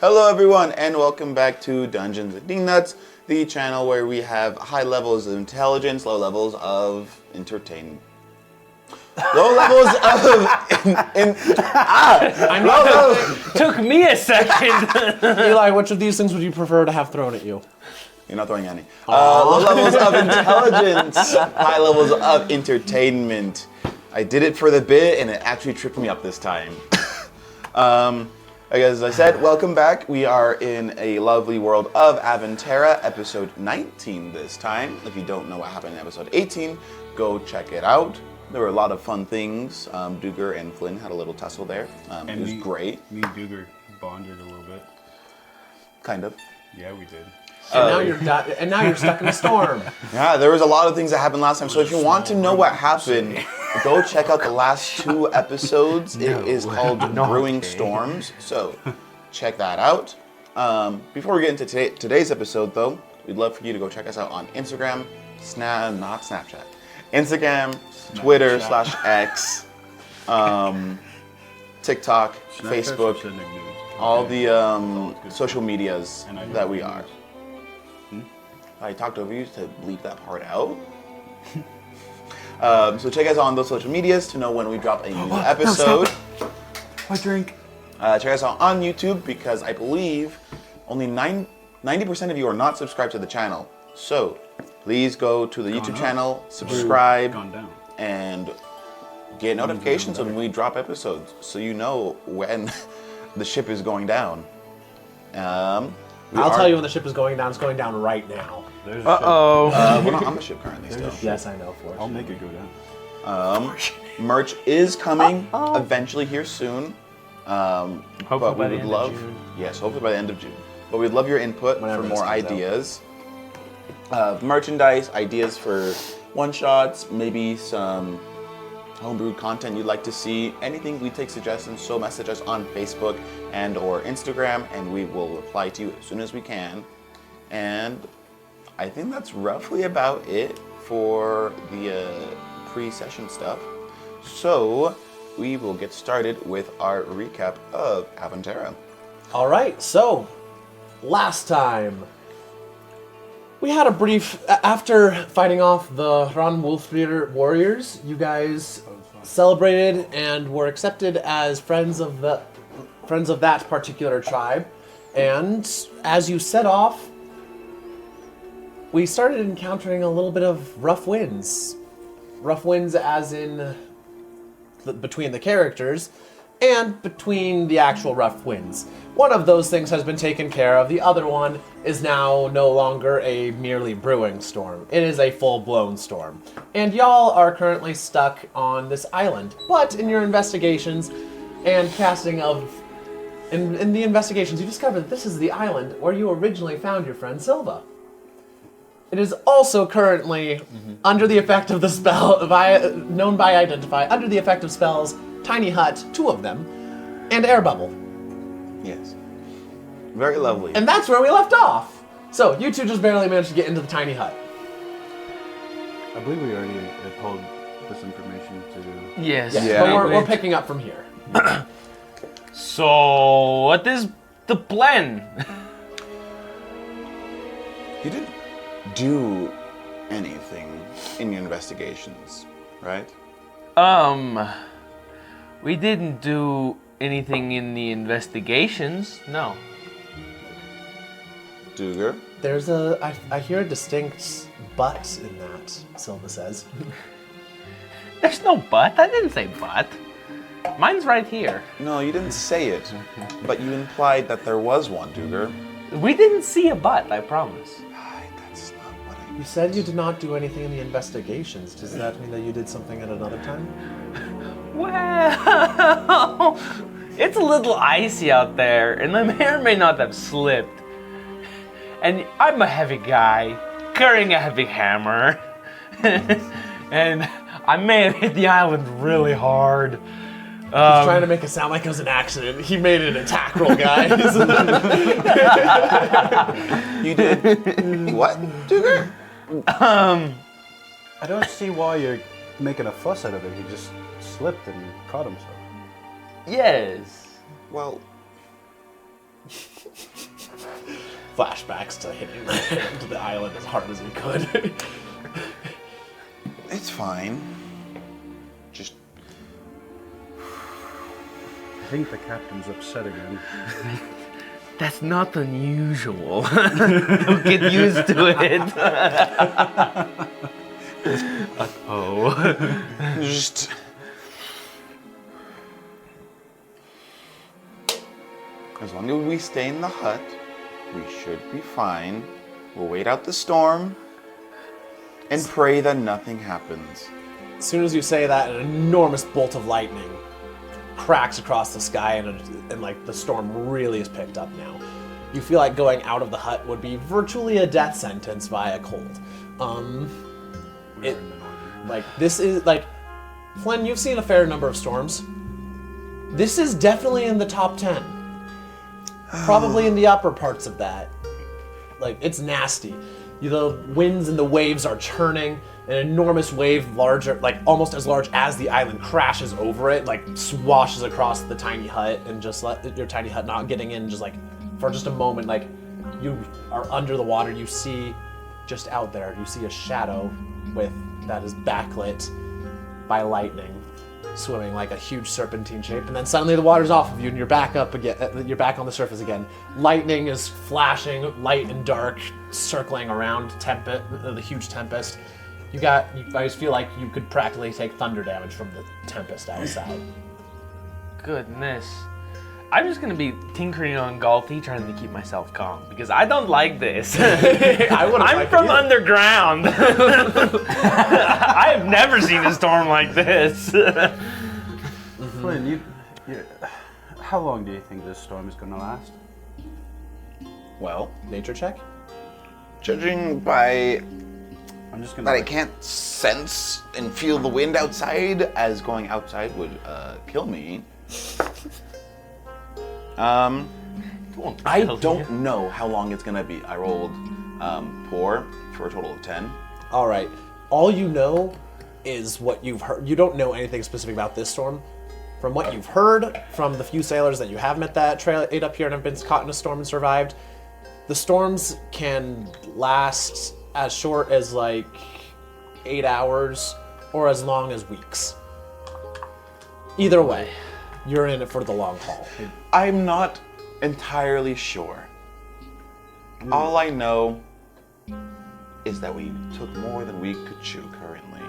Hello everyone and welcome back to Dungeons and Nuts, the channel where we have high levels of intelligence, low levels of entertainment. Low levels of Took me a second. Eli, which of these things would you prefer to have thrown at you? You're not throwing any. Low levels of intelligence, high levels of entertainment. I did it for the bit and it actually tripped me up this time. As I said, welcome back. We are in a lovely world of Aventara, episode 19 this time. If you don't know what happened in episode 18, go check it out. There were a lot of fun things. Duger and Flynn had a little tussle there. It was great. Me and Duger bonded a little bit. Kind of. Yeah, we did. And now you're stuck in a storm. Yeah, there was a lot of things that happened last time. So if you want to know what happened, go check out the last 2 episodes. It is called Brewing Storms. So check that out. Before we get into today's episode, though, we'd love for you to go check us out on Instagram, not Snapchat, Instagram, Twitter /X, TikTok, Facebook, all the social medias that we are. I talked over you to bleep that part out. So check us out on those social medias to know when we drop a new episode. My drink. Check us out on YouTube because I believe only 90% of you are not subscribed to the channel. So please go to the YouTube channel, subscribe, and get notifications when we drop episodes so you know when the ship is going down. I'll tell you when the ship is going down. It's going down right now. Uh-oh. We're not on the ship currently still. Yes, I know, Forge. I'll make it go down. Merch is coming eventually here soon. But we would love, yes, hopefully by the end of June. But we'd love your input for more ideas. Merchandise, ideas for one-shots, maybe some homebrewed content you'd like to see. Anything, we take suggestions, so message us on Facebook and or Instagram, and we will reply to you as soon as we can. And I think that's roughly about it for the pre-session stuff. So we will get started with our recap of Aventara. All right, so last time we had a brief, after fighting off the Ranwulfrir warriors, you guys celebrated and were accepted as friends of that particular tribe. And as you set off, we started encountering a little bit of rough winds. Rough winds as in between the characters and between the actual rough winds. One of those things has been taken care of. The other one is now no longer a merely brewing storm. It is a full-blown storm. And y'all are currently stuck on this island. But in your investigations and casting of... In the investigations, you discover that this is the island where you originally found your friend Silva. It is also currently under the effect of the spell, known by Identify, under the effect of spells, Tiny Hut, 2 of them, and Air Bubble. Yes. Very lovely. And that's where we left off. So, you 2 just barely managed to get into the Tiny Hut. I believe we already had told this information to... Yes. Yeah. But we're picking up from here. So, what is the plan? You didn't do anything in your investigations, right? We didn't do anything in the investigations, no. Duger? There's I hear a distinct but in that, Silva says. There's no but. I didn't say but. Mine's right here. No, you didn't say it, but you implied that there was one, Duger. We didn't see a but, I promise. That's not what I... You said you did not do anything in the investigations. Does that mean that you did something at another time? Well, it's a little icy out there, and I may or may not have slipped. And I'm a heavy guy, carrying a heavy hammer. And I may have hit the island really hard. He's trying to make it sound like it was an accident. He made it an attack roll, guys. You did... What, Duger? I don't see why you're making a fuss out of it. He just slipped and caught himself. Yes. Well, Flashbacks to hitting to the island as hard as he could. It's fine. Just I think the captain's upset again. That's not unusual. You'll get used to it. Oh. just. As long as we stay in the hut, we should be fine. We'll wait out the storm and pray that nothing happens. As soon as you say that, an enormous bolt of lightning cracks across the sky, and like the storm really is picked up now. You feel like going out of the hut would be virtually a death sentence via cold. This is like, Flynn, you've seen a fair number of storms. This is definitely in the top 10. Probably in the upper parts of that. Like, it's nasty. The winds and the waves are churning. An enormous wave, larger, like almost as large as the island, crashes over it, like swashes across the tiny hut, and just let your tiny hut not getting in, just like for just a moment, like you are under the water. You see just out there, you see a shadow that is backlit by lightning, swimming like a huge serpentine shape, and then suddenly the water's off of you and you're back up again. You're back on the surface again. Lightning is flashing, light and dark, circling around the huge tempest. You guys feel like you could practically take thunder damage from the tempest outside. Goodness. I'm just gonna be tinkering on Galti, trying to keep myself calm because I don't like this. I'm from underground. I have never seen a storm like this. Flynn, how long do you think this storm is going to last? Well, Nature check? judging by I'm just going that I can't sense and feel the wind outside, as going outside would kill me. I don't know how long it's gonna be. I rolled poor for a total of 10. All right. All you know is what you've heard. You don't know anything specific about this storm. From what you've heard from the few sailors that you have met that trail 8 up here and have been caught in a storm and survived, the storms can last as short as like 8 hours or as long as weeks. Either way, you're in it for the long haul. I'm not entirely sure. All I know is that we took more than we could chew currently.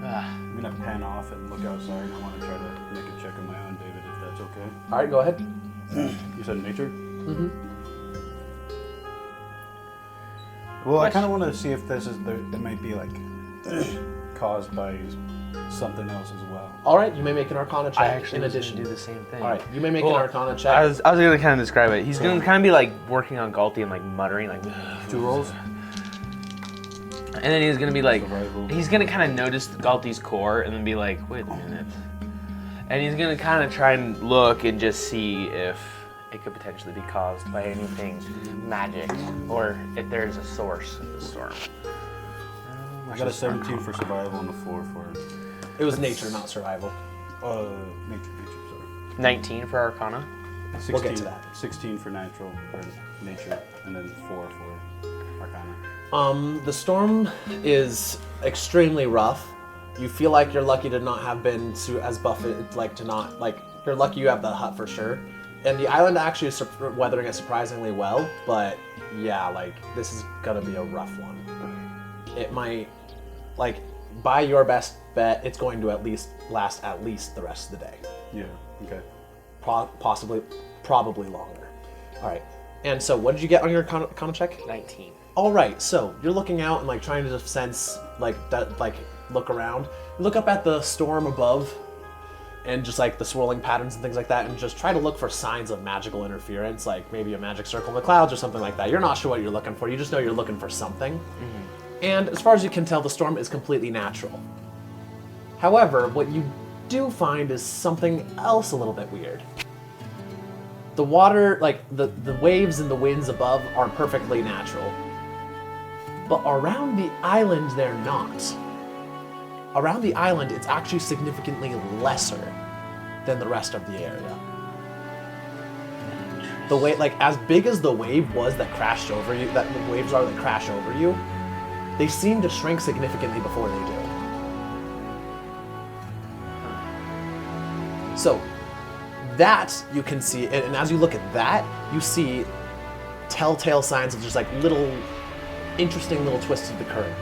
I'm going to pan off and look outside. I want to try to make a check on my own, David, if that's okay. All right, go ahead. You said nature? Mm-hmm. Well, I kind of want to see if it might be like caused by something else as well. All right, you may make an Arcana check. I actually in was addition, gonna do the same thing. All right, you may make an Arcana check. I was gonna kind of describe it. He's gonna kind of be like working on Galti and like muttering like 2 rolls? and then he's gonna be like, Survival. he's gonna kind of notice Galti's core and then be like, wait a minute. And he's gonna kind of try and look and just see if it could potentially be caused by anything magic or if there's a source of the storm. I got a 17 for survival and a 4 for It was nature, not survival. nature, sorry. 19 for Arcana. 16, We'll get to that. 16 for natural or nature, and then 4 for arcana. The storm is extremely rough. You feel like you're lucky to not have been as buffeted, you're lucky you have the hut for sure. And the island actually is weathering it surprisingly well, but yeah, this is gonna be a rough one. It might, by your best bet, it's going to last at least the rest of the day. Yeah, okay. Probably longer. All right. And so, what did you get on your Arcana check? 19. All right. So you're looking out and trying to just sense look around. You look up at the storm above, and just the swirling patterns and things like that, and just try to look for signs of magical interference, like maybe a magic circle in the clouds or something like that. You're not sure what you're looking for. You just know you're looking for something. Mm-hmm. And as far as you can tell, the storm is completely natural. However, what you do find is something else a little bit weird. The water, the waves and the winds above are perfectly natural. But around the island, they're not. Around the island, it's actually significantly lesser than the rest of the area. the way, like, as big as the wave was that crashed over you, that the waves are that crash over you, they seem to shrink significantly before they do. So, that you can see, and as you look at that, you see telltale signs of just like interesting little twists of the current.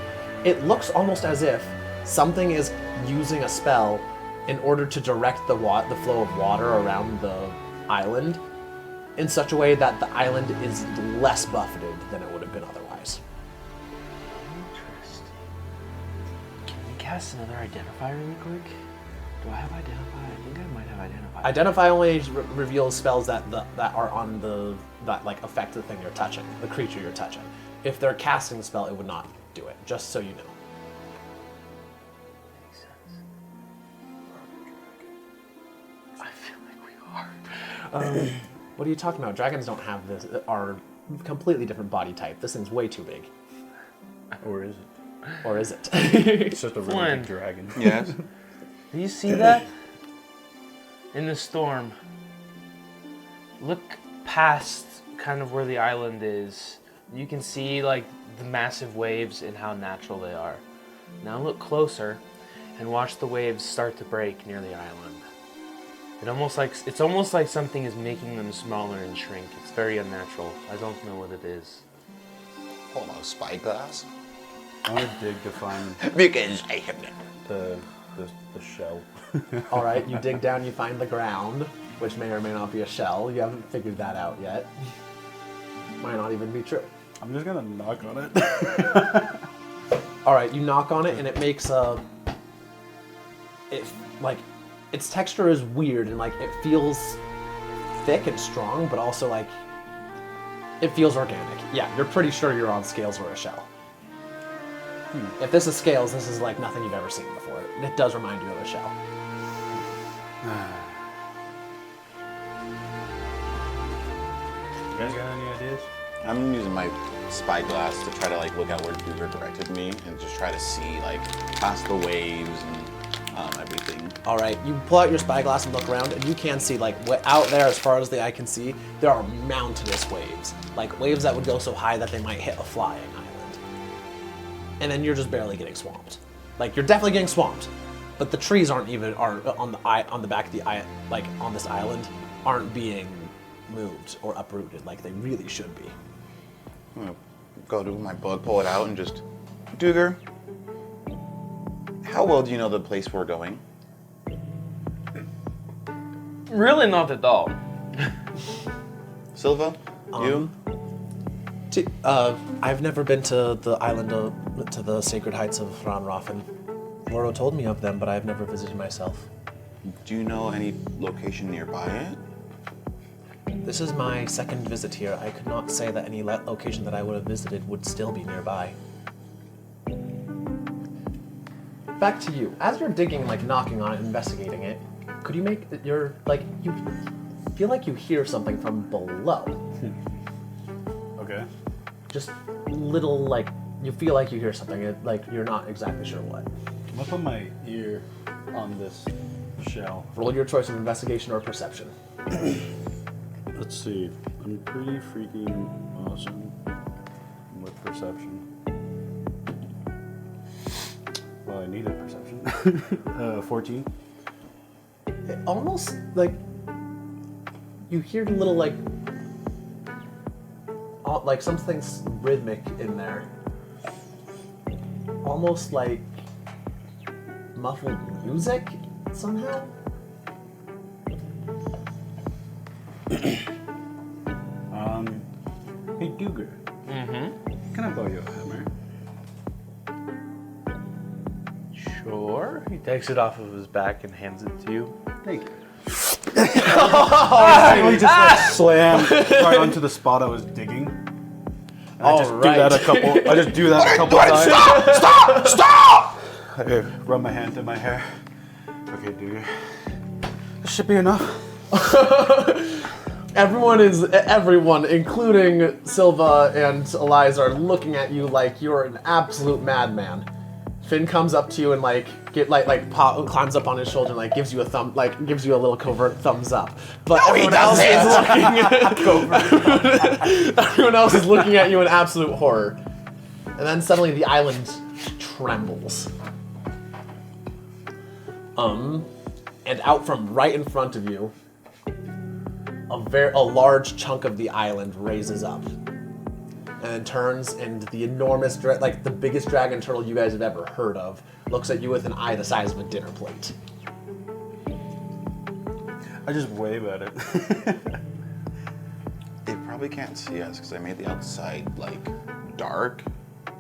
It looks almost as if something is using a spell in order to direct the flow of water around the island in such a way that the island is less buffeted than it would have been otherwise. Interesting. Can we cast another identify really quick? Do I have identify? I think I might have identify. Identify only reveals spells that are on that like affect the thing you're touching, the creature you're touching. If they're casting the spell, it would not do it. Just so you know. Makes sense. I feel like we are. What are you talking about? Dragons don't have this. Are completely different body type. This thing's way too big. Or is it? Or is it? It's just a really Flynn. big dragon. Yes. Do you see that? In the storm. Look past kind of where the island is. You can see like the massive waves and how natural they are. Now look closer and watch the waves start to break near the island. It's almost like something is making them smaller and shrink. It's very unnatural. I don't know what it is. Almost spyglass. I want to dig to find Because I have never. the shell. All right, you dig down, you find the ground, which may or may not be a shell. You haven't figured that out yet. Might not even be true. I'm just gonna knock on it. All right, you knock on it, and it makes its texture is weird, and like it feels thick and strong, but also like it feels organic. Yeah, you're pretty sure you're on scales or a shell. If this is scales, this is like nothing you've ever seen before. It does remind you of a shell. You guys got any ideas? I'm using my spyglass to try to like look out where Duger directed me and just try to see like past the waves and everything. All right, you pull out your spyglass and look around, and you can see like out there, as far as the eye can see, there are mountainous waves, like waves that would go so high that they might hit a flying island. And then you're just barely getting swamped. Like you're definitely getting swamped, but the trees are on the back of the like on this island aren't being moved or uprooted like they really should be. I'm gonna go to my book, pull it out, and just Duger. How well do you know the place we're going? Really not at all. Silva, you? I've never been to the island to the sacred heights of Ranrafen. Loro told me of them, but I've never visited myself. Do you know any location nearby it? This is my second visit here. I could not say that any location that I would have visited would still be nearby. Back to you. As you're digging, like knocking on it, investigating it, could you make you feel like you hear something from below? Okay. Just little, like, you feel like you hear something, like you're not exactly sure what. I'm gonna put my ear on this shell. Roll your choice of investigation or perception. Let's see. I'm pretty freaking awesome with perception. Well, I needed perception. 14. It almost like you hear a little like something's rhythmic in there, almost like muffled music somehow. Hey, Duger. Mm-hmm. Can I borrow your hammer? Sure. He takes it off of his back and hands it to you. Thank you. I just like slam right onto the spot I was digging. And I just do that a couple times. Stop! I rub my hand through my hair. Okay, Duger. This should be enough. Everyone, including Silva and Eliza, are looking at you like you're an absolute madman. Finn comes up to you and like climbs up on his shoulder and like gives you a gives you a little covert thumbs up. But No, he everyone else is looking at you in absolute horror. And then suddenly the island trembles. And out from right in front of you, a large chunk of the island raises up. And then turns, and the enormous, the biggest dragon turtle you guys have ever heard of, looks at you with an eye the size of a dinner plate. I just wave at it. They probably can't see us because I made the outside dark,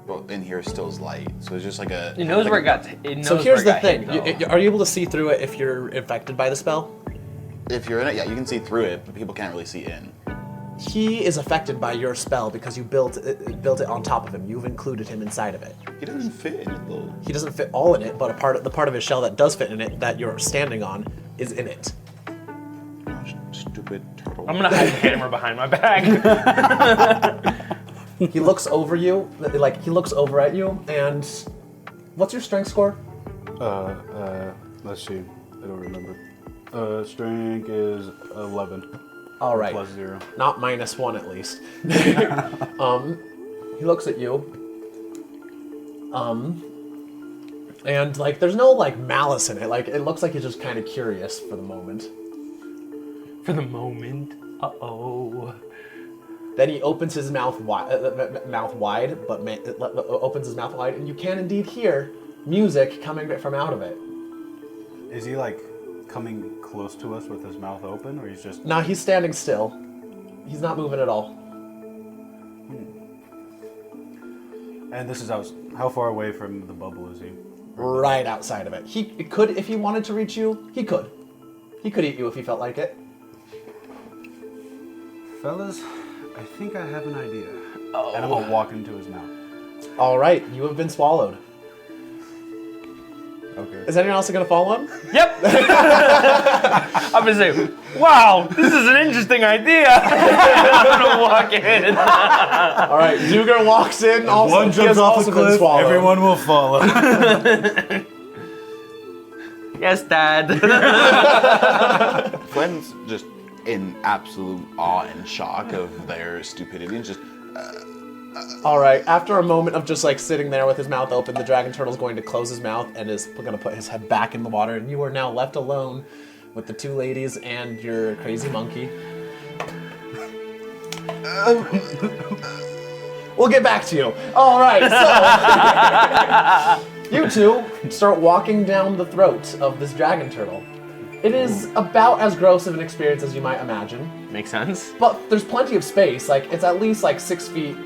but in here still is light. So it's just like a. It knows where it got. So here's the thing: are you able to see through it if you're infected by the spell? If you're in it, yeah, you can see through it, but people can't really see in. He is affected by your spell because you built it on top of him. You've included him inside of it. He doesn't fit in it though. He doesn't fit all in it, but the part of his shell that does fit in it, that you're standing on, is in it. Oh, stupid turtle. I'm gonna hide the hammer behind my back. He looks over you, he looks over at you, and what's your strength score? Let's see. I don't remember. Strength is 11. All right. Plus 0. Not -1 at least. He looks at you. And there's no malice in it. It looks like he's just kind of curious for the moment. For the moment. Uh-oh. Then he opens his mouth wide, opens his mouth wide, and you can indeed hear music coming from out of it. Is he coming close to us with his mouth open, or he's just? No, he's standing still. He's not moving at all. And this is how far away from the bubble is he? Right outside of it. He could, if he wanted to reach you, he could. He could eat you if he felt like it. Fellas, I think I have an idea. Oh. And I'm gonna walk into his mouth. All right, you have been swallowed. Okay. Is anyone else going to follow him? Yep. I'm gonna say, wow, this is an interesting idea. I'm gonna walk in. All right, Duger walks in. Also, One he jumps has off also a been cliff, swallowed. everyone will follow. Yes, Dad. Glenn's just in absolute awe and shock of their stupidity and just. All right, after a moment of just sitting there with his mouth open, the dragon turtle's going to close his mouth and is going to put his head back in the water, and you are now left alone with the two ladies and your crazy monkey. We'll get back to you. All right, so you two start walking down the throat of this dragon turtle. It is about as gross of an experience as you might imagine. Makes sense. But there's plenty of space. It's at least 6 feet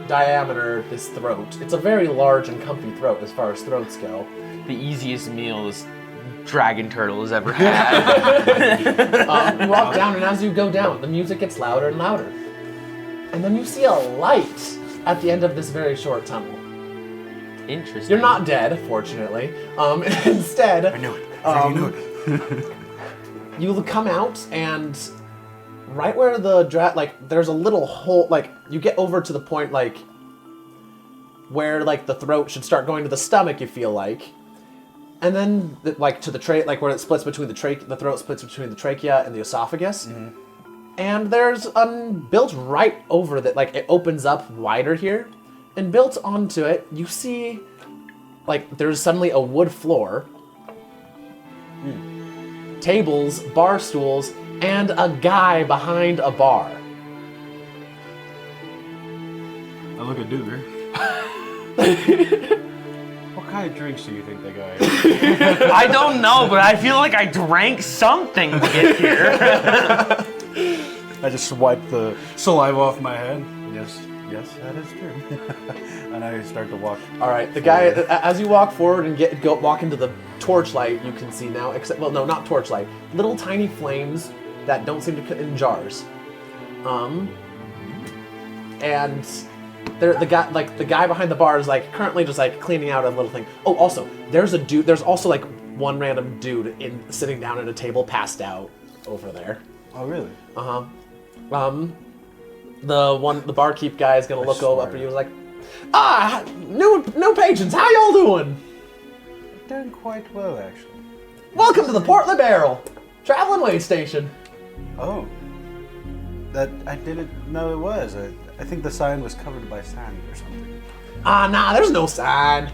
diameter, this throat. It's a very large and comfy throat as far as throats go. The easiest meal this dragon turtle has ever had. You walk down, and as you go down, the music gets louder and louder. And then you see a light at the end of this very short tunnel. Interesting. You're not dead, fortunately. Instead, I knew it. I knew it. you come out, and right where the there's a little hole, you get over to the point, where, the throat should start going to the stomach, you feel like. And then, to the where it splits between the throat splits between the trachea and the esophagus. Mm-hmm. And there's, built right over that, it opens up wider here. And built onto it, you see, there's suddenly a wood floor. Tables, bar stools, and a guy behind a bar. I look at Duger. What kind of drinks do you think they got here? I don't know, but I feel like I drank something to get here. I just wipe the saliva off my head. Yes, that is true. And I start to walk. All right, the guy, as you walk forward and walk into the torchlight, you can see now, not torchlight, little tiny flames that don't seem to cut in jars. And the guy behind the bar is currently just cleaning out a little thing. Oh, also, there's a dude. There's also one random dude sitting down at a table, passed out over there. Oh, really? The barkeep guy is gonna look over at you. New patrons, how y'all doing? Doing quite well, actually. Welcome to the Portland Barrel, traveling way station. Oh. That I didn't know it was. I think the sign was covered by sand or something. Nah, there's no sign.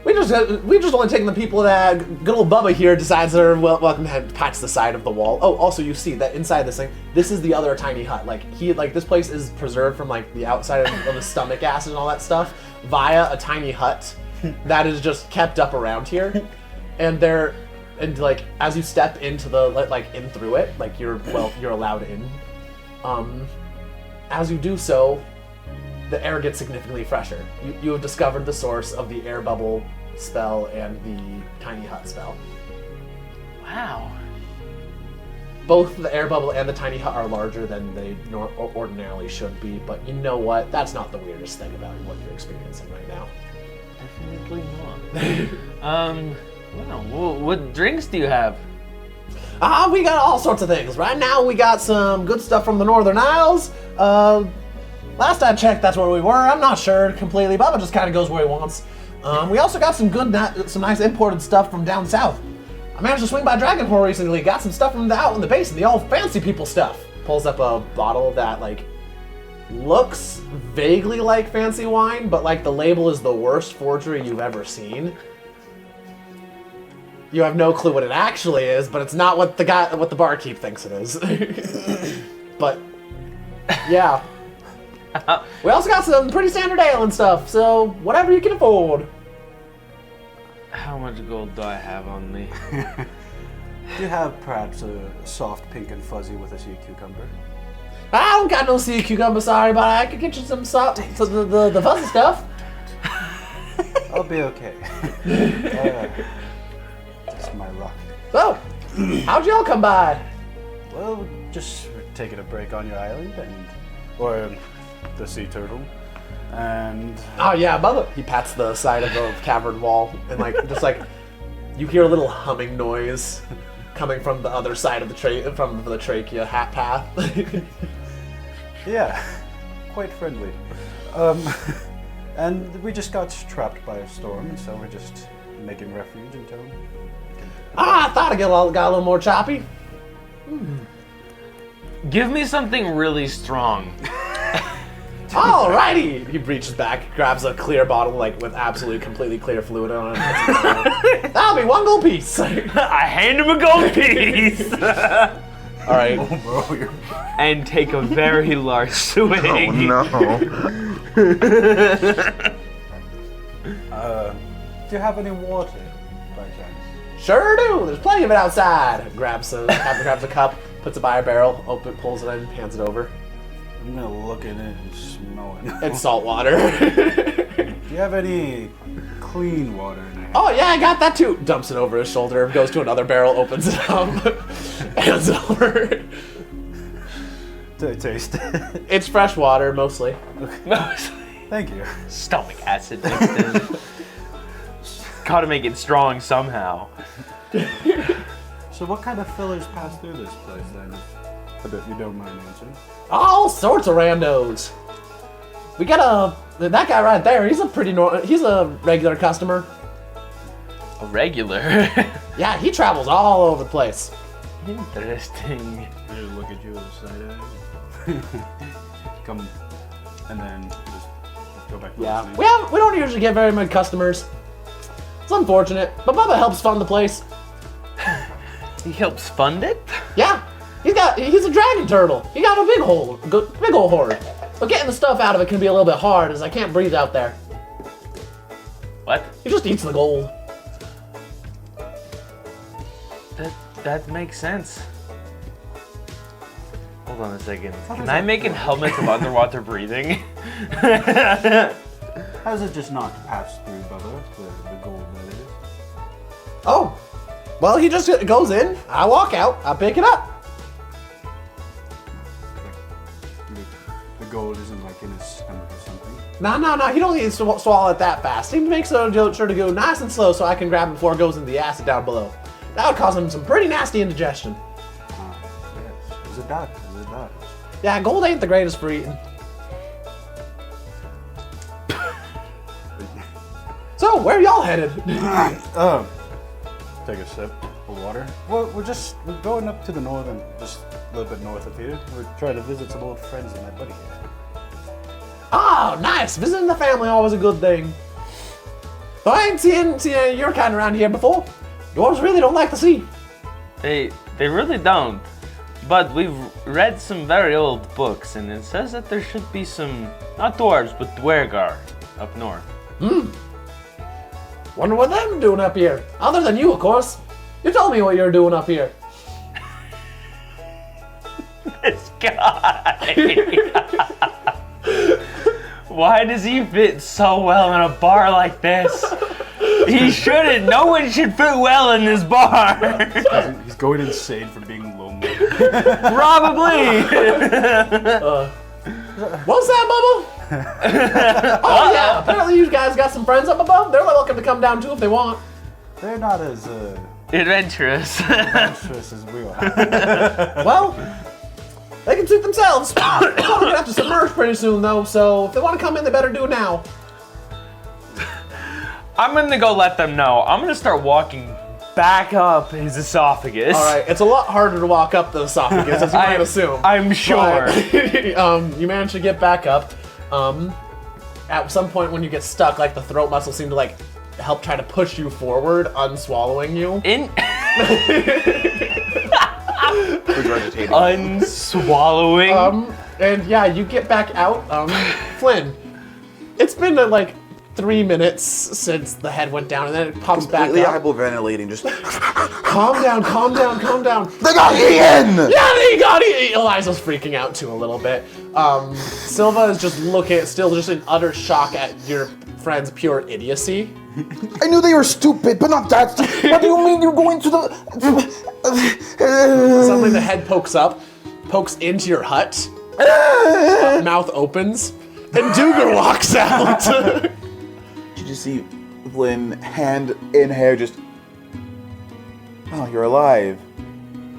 We just only taking the people that good old Bubba here decides they're welcome to patch the side of the wall. Oh, also you see that inside this thing, this is the other tiny hut. This place is preserved from the outside of the stomach acid and all that stuff via a tiny hut that is just kept up around here, and as you step into the in through it, you're allowed in. As you do so, the air gets significantly fresher. You have discovered the source of the air bubble spell and the tiny hut spell. Wow. Both the air bubble and the tiny hut are larger than they ordinarily should be, but you know what? That's not the weirdest thing about what you're experiencing right now. Definitely not. Well, what drinks do you have? We got all sorts of things. Right now we got some good stuff from the Northern Isles. Last I checked, that's where we were. I'm not sure completely. Bubba just kind of goes where he wants. We also got some nice imported stuff from down south. I managed to swing by Dragonport recently. Got some stuff from out in the basin, the old fancy people stuff. Pulls up a bottle that looks vaguely like fancy wine, but the label is the worst forgery you've ever seen. You have no clue what it actually is, but it's not what the barkeep thinks it is. But yeah. We also got some pretty standard ale and stuff, so whatever you can afford. How much gold do I have on me? Do you have perhaps a soft pink and fuzzy with a sea cucumber? I don't got no sea cucumber, sorry, but I could get you some soft, the fuzzy stuff. I'll be okay. That's my rock. So, how'd y'all come by? Well, just taking a break on your island or the sea turtle, and Oh yeah, Bubba. He pats the side of the cavern wall, and you hear a little humming noise coming from the other side of the trachea hat path. yeah, quite friendly. And we just got trapped by a storm, so we're just making refuge until. I thought I got a little more choppy. Give me something really strong. Alrighty! He reaches back, grabs a clear bottle with absolutely completely clear fluid on it. That'll be one gold piece. I hand him a gold piece. All right. Oh, bro, you're... And take a very large swing. Do you have any water, by chance? Sure do. There's plenty of it outside. Grabs a cup, puts it by a barrel, pulls it in, hands it over. I'm gonna look in it and smell it. It's salt water. Do you have any clean water in there? Oh yeah, I got that too. Dumps it over his shoulder, goes to another barrel, opens it up, hands it over. Taste. It's fresh water mostly. Thank you. Stomach acid mixed in. Gotta make it strong somehow. So what kind of fillers pass through this place then? I bet you don't mind answering. All sorts of randos. We got that guy right there. He's a regular customer. A regular. Yeah, he travels all over the place. Interesting. I just look at you with a side eye. Come, and then just go back to Yeah, listening. we don't usually get very many customers. It's unfortunate, but Bubba helps fund the place. He helps fund it? Yeah, he's a dragon turtle. He got a big old hoard. But getting the stuff out of it can be a little bit hard, as I can't breathe out there. What? He just eats the gold. That makes sense. Hold on a second. Can I make a helmet of underwater breathing? How does it just not pass through, Bubba? The gold that is. Oh, well, he just goes in. I walk out. I pick it up. The gold isn't like in his stomach or something. No. He don't need to swallow it that fast. He makes sure to go nice and slow so I can grab it before it goes into the acid down below. That would cause him some pretty nasty indigestion. Yes. Is it that? Yeah, gold ain't the greatest for eating. So, So, where are y'all headed? Take a sip of water. Well, we're going up to the north and just a little bit north of here. We're trying to visit some old friends of my buddy here. Oh, nice. Visiting the family always a good thing. Though I ain't seen your kind around here before. Dwarves really don't like the sea. They really don't. But we've read some very old books, and it says that there should be some, not dwarves, but dwergar up north. Wonder what they're doing up here. Other than you, of course. You told me what you're doing up here. This guy. Why does he fit so well in a bar like this? He shouldn't. No one should fit well in this bar. He's going insane from being lonely. Probably. What's that, Bubba? Oh, yeah. Apparently you guys got some friends up above. They're welcome to come down, too, if they want. They're not as Adventurous. adventurous as we are. Well, they can suit themselves. We're gonna have to submerge pretty soon, though, so if they want to come in, they better do it now. I'm gonna go let them know. I'm gonna start walking back up his esophagus. All right, it's a lot harder to walk up the esophagus, as you might assume. I'm sure. But, you manage to get back up. At some point when you get stuck, like the throat muscles seem to like help try to push you forward, unswallowing you. Regurgitating. Unswallowing. And yeah, you get back out. Flynn, it's been like 3 minutes since the head went down, and then it pops Completely back up. hyperventilating. Just Calm down, calm down, calm down. they got Ian. Yeah, they got it. Eliza's freaking out too a little bit. Silva is just still just in utter shock at your friend's pure idiocy. I knew they were stupid, but not that stupid. What do you mean you're going to the? Suddenly the head pokes into your hut. Mouth opens, and Duger walks out. Did you see Flynn, hand in hair, just? Oh, you're alive.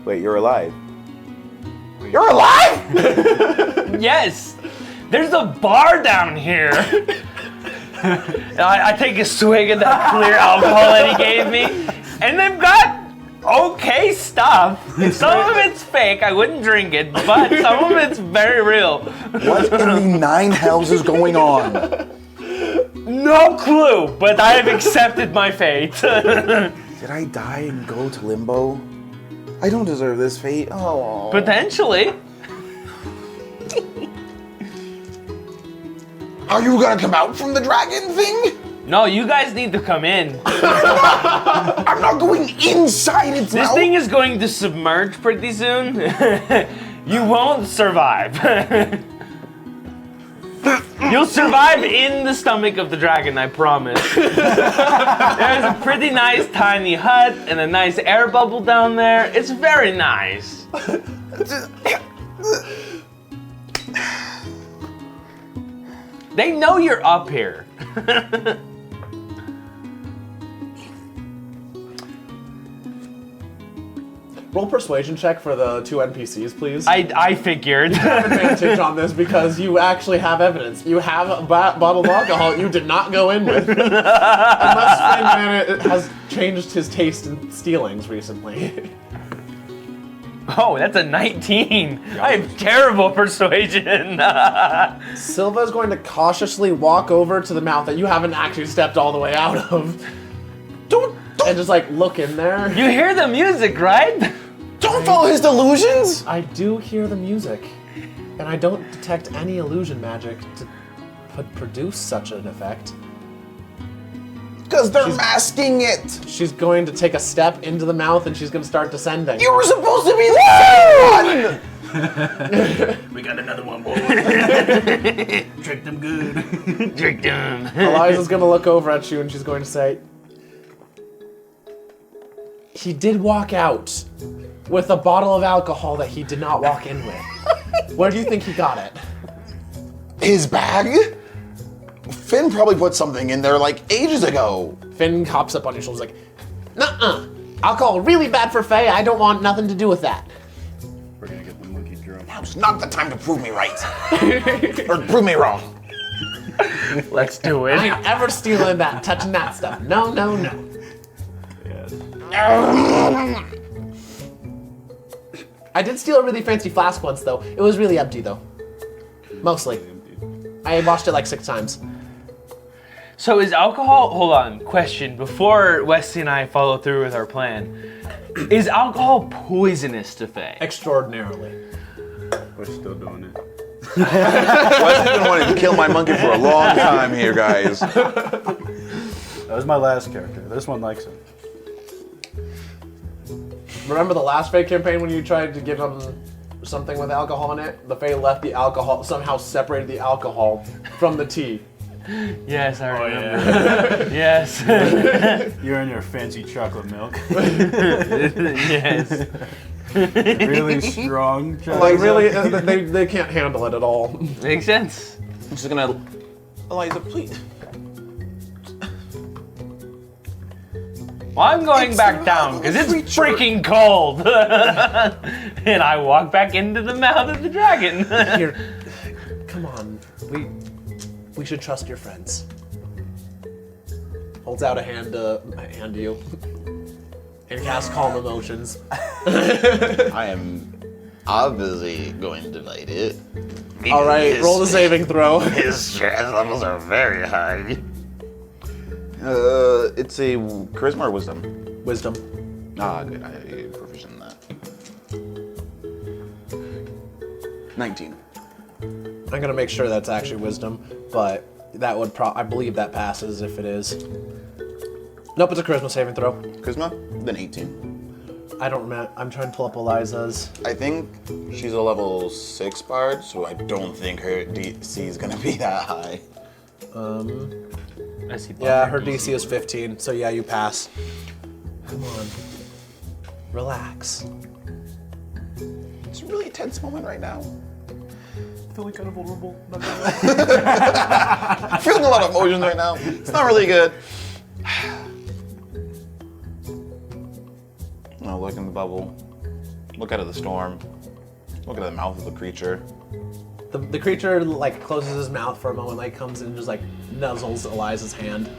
Wait, you're alive. You're alive? Yes. There's a bar down here. I take a swig of that clear alcohol that he gave me, and they've got okay stuff. Some of it's fake. I wouldn't drink it, but some of it's very real. What in the nine hells is going on? No clue, but I have accepted my fate. Did I die and go to limbo? I don't deserve this fate. Oh. Potentially. Are you gonna come out from the dragon thing? No, you guys need to come in. I'm not going inside its This mouth. thing is going to submerge pretty soon. You won't survive. You'll survive in the stomach of the dragon, I promise. There's a pretty nice tiny hut and a nice air bubble down there. It's very nice. They know you're up here. Roll persuasion check for the 2 NPCs, please. I figured. Advantage on this because you actually have evidence. You have a bottle of alcohol you did not go in with. Unless Flynn has changed his taste in stealings recently. Oh, that's a 19. I have terrible persuasion. Silva is going to cautiously walk over to the mouth that you haven't actually stepped all the way out of. Don't. And just like look in there. You hear the music, right? Don't follow his delusions. I do hear the music, and I don't detect any illusion magic to produce such an effect. Because they're masking it. She's going to take a step into the mouth, and she's going to start descending. You were supposed to be the one. We got another one, boy. Tricked them good. Tricked him. Eliza's going to look over at you, and she's going to say, he did walk out with a bottle of alcohol that he did not walk in with. Where do you think he got it? His bag? Finn probably put something in there like ages ago. Finn hops up on your shoulders like, nuh-uh. Alcohol really bad for Faye. I don't want nothing to do with that. We're gonna get the monkey drunk. Now's not the time to prove me right. Or prove me wrong. Let's do I it. ain't ever stealing that, touching that stuff. No, no, no. Yes. I did steal a really fancy flask once, though. It was really empty, though. Mostly. I washed it like 6 times. So is alcohol? Hold on. Question: before Wesley and I follow through with our plan, is alcohol poisonous to Faye? Extraordinarily. We're still doing it. Wesley's been wanting to kill my monkey for a long time here, guys. That was my last character. This one likes it. Remember the last Fae campaign when you tried to give them something with alcohol in it? The Fae left the alcohol, somehow separated the alcohol from the tea. Yes, I Oh, remember. Yes. You're in your fancy chocolate milk. Yes. Really strong chocolate Like, really, milk. they can't handle it at all. Makes sense. I'm just gonna, Eliza, please. Well, I'm going back down because it's freaking cold. And I walk back into the mouth of the dragon. Here, come on. We should trust your friends. Holds out a hand to you. And casts calm emotions. I am obviously going to fight it. All right, roll the saving throw. His stress levels are very high. It's a charisma or wisdom? Wisdom. Ah, good. I am proficient in that. 19. I'm gonna make sure that's actually wisdom, but that would I believe that passes if it is. Nope, it's a charisma saving throw. Charisma? Then 18. I don't remember. I'm trying to pull up Eliza's. I think she's a level 6 bard, so I don't think her DC is gonna be that high. I see. Yeah, her DC is 15, so yeah, you pass. Come on. Relax. It's a really tense moment right now. Feeling kind of vulnerable. I'm feeling a lot of emotions right now. It's not really good. No, look in the bubble. Look out of the storm. Look at the mouth of the creature. The creature like closes his mouth for a moment, like comes in and just like nuzzles Eliza's hand.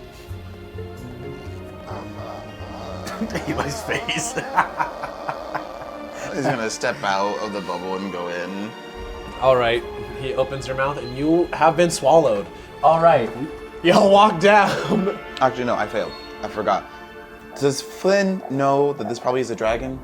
Eli's face. He's gonna step out of the bubble and go in. All right, he opens your mouth and you have been swallowed. All right, y'all walk down. Actually, no, I failed. I forgot. Does Flynn know that this probably is a dragon?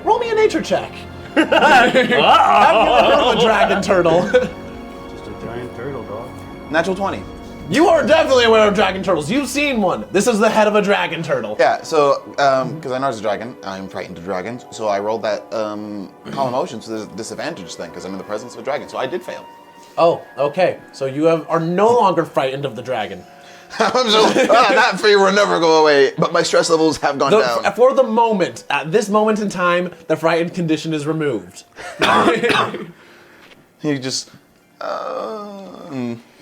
Roll me a nature check. Have you ever heard of a dragon turtle? Just a giant turtle, dog. Natural 20. You are definitely aware of dragon turtles. You've seen one. This is the head of a dragon turtle. Yeah, so, because I know it's a dragon, I'm frightened of dragons, so I rolled that calm emotion, so there's a disadvantage thing, because I'm in the presence of a dragon, so I did fail. Oh, okay. So you are no longer frightened of the dragon. I'm so, that fear will never go away, but my stress levels have gone down. For the moment, at this moment in time, the frightened condition is removed. He just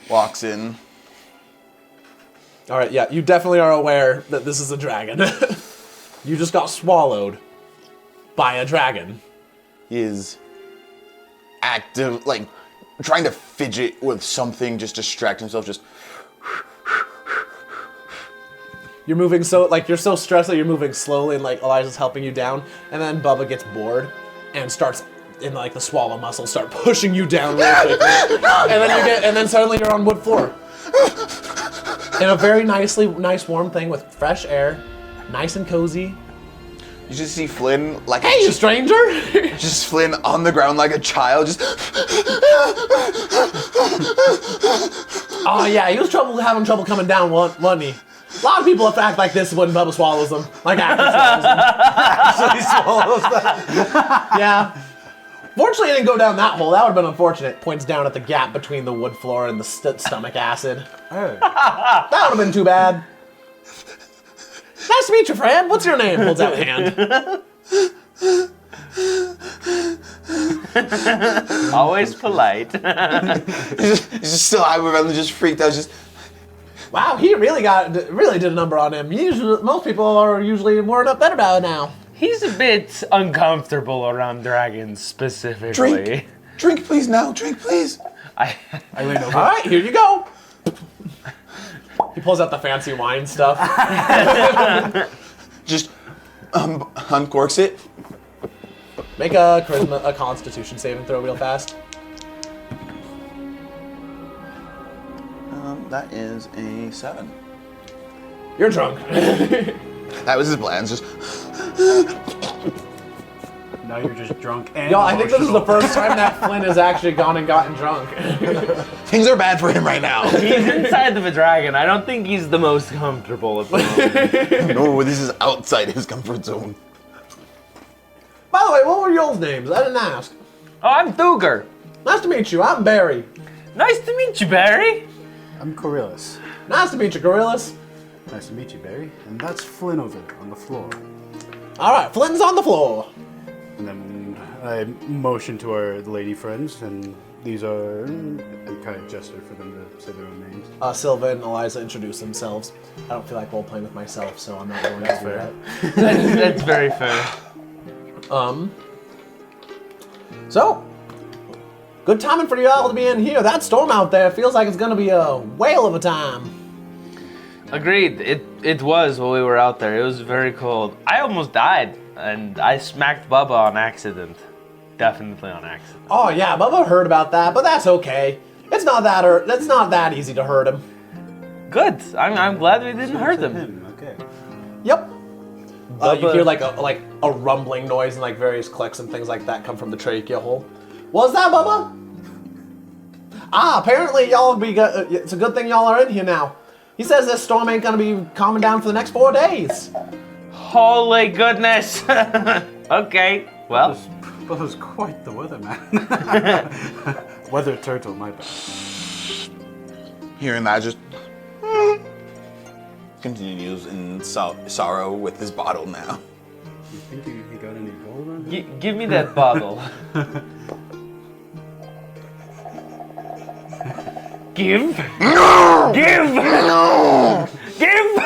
walks in. All right, yeah, you definitely are aware that this is a dragon. You just got swallowed by a dragon. He is active, like, trying to fidget with something, just distract himself, just... You're moving you're so stressed that you're moving slowly and like Elijah's helping you down, and then Bubba gets bored and starts in like the swallow muscles start pushing you down really quickly. And then suddenly you're on wood floor. In a very nice warm thing with fresh air, nice and cozy. You just see Flynn, like... Hey, you stranger! Just Flynn on the ground like a child, just... Oh yeah, he was having trouble coming down, wasn't he? A lot of people act like this when Bubba swallows them. Like after he swallows them. Actually swallows that. Yeah. Fortunately, it didn't go down that hole. That would have been unfortunate. Points down at the gap between the wood floor and the stomach acid. Hey. That would have been too bad. Nice to meet you, friend. What's your name? Holds out a hand. Always polite. He's just still hyperventilating, just freaked out, just... Wow, he really did a number on him. Most people are usually more better about it now. He's a bit uncomfortable around dragons specifically. Drink! Drink, please, now. Drink, please. I lean over. All right, here you go. He pulls out the fancy wine stuff. Just uncorks it. Make a Constitution saving throw real fast. That is a 7. You're drunk. That was his plan. Just Now you're just drunk and Yo, I think this is the emotional. first time that Flynn has actually gone and gotten drunk. things are bad for him right now. He's inside of a dragon. I don't think he's the most comfortable at the moment. No, this is outside his comfort zone. By the way, what were y'all's names? I didn't ask. Oh, I'm Thuger. Nice to meet you. I'm Barry. Nice to meet you, Barry. I'm Coryllis. Nice to meet you, Gorillas. Nice to meet you, Barry. And that's Flynn over on the floor. All right, Flynn's on the floor. And then I motion to our lady friends, and these are. I kind of gesture for them to say their own names. Silva and Eliza introduce themselves. I don't feel like role playing with myself, so I'm not going to do fair. that. That's very fair. So, good timing for y'all to be in here. That storm out there feels like it's gonna be a whale of a time. Agreed. It was while we were out there. It was very cold. I almost died, and I smacked Bubba on accident. Definitely on accident. Oh yeah, Bubba heard about that, but that's okay. It's not that easy to hurt him. Good. I'm glad we didn't hurt them. Okay. Yep. You Bubba- hear like a rumbling noise and like various clicks and things like that come from the trachea hole. What's that, Bubba? Apparently y'all be. It's a good thing y'all are in here now. He says this storm ain't gonna be calming down for the next 4 days. Holy goodness. Okay. Well, Bubba's quite the weatherman. Weather turtle, my bad. Hearing that, just continues in sorrow with his bottle now. You think he got any gold on him? give me that bottle. Give. No! Give. No! Give.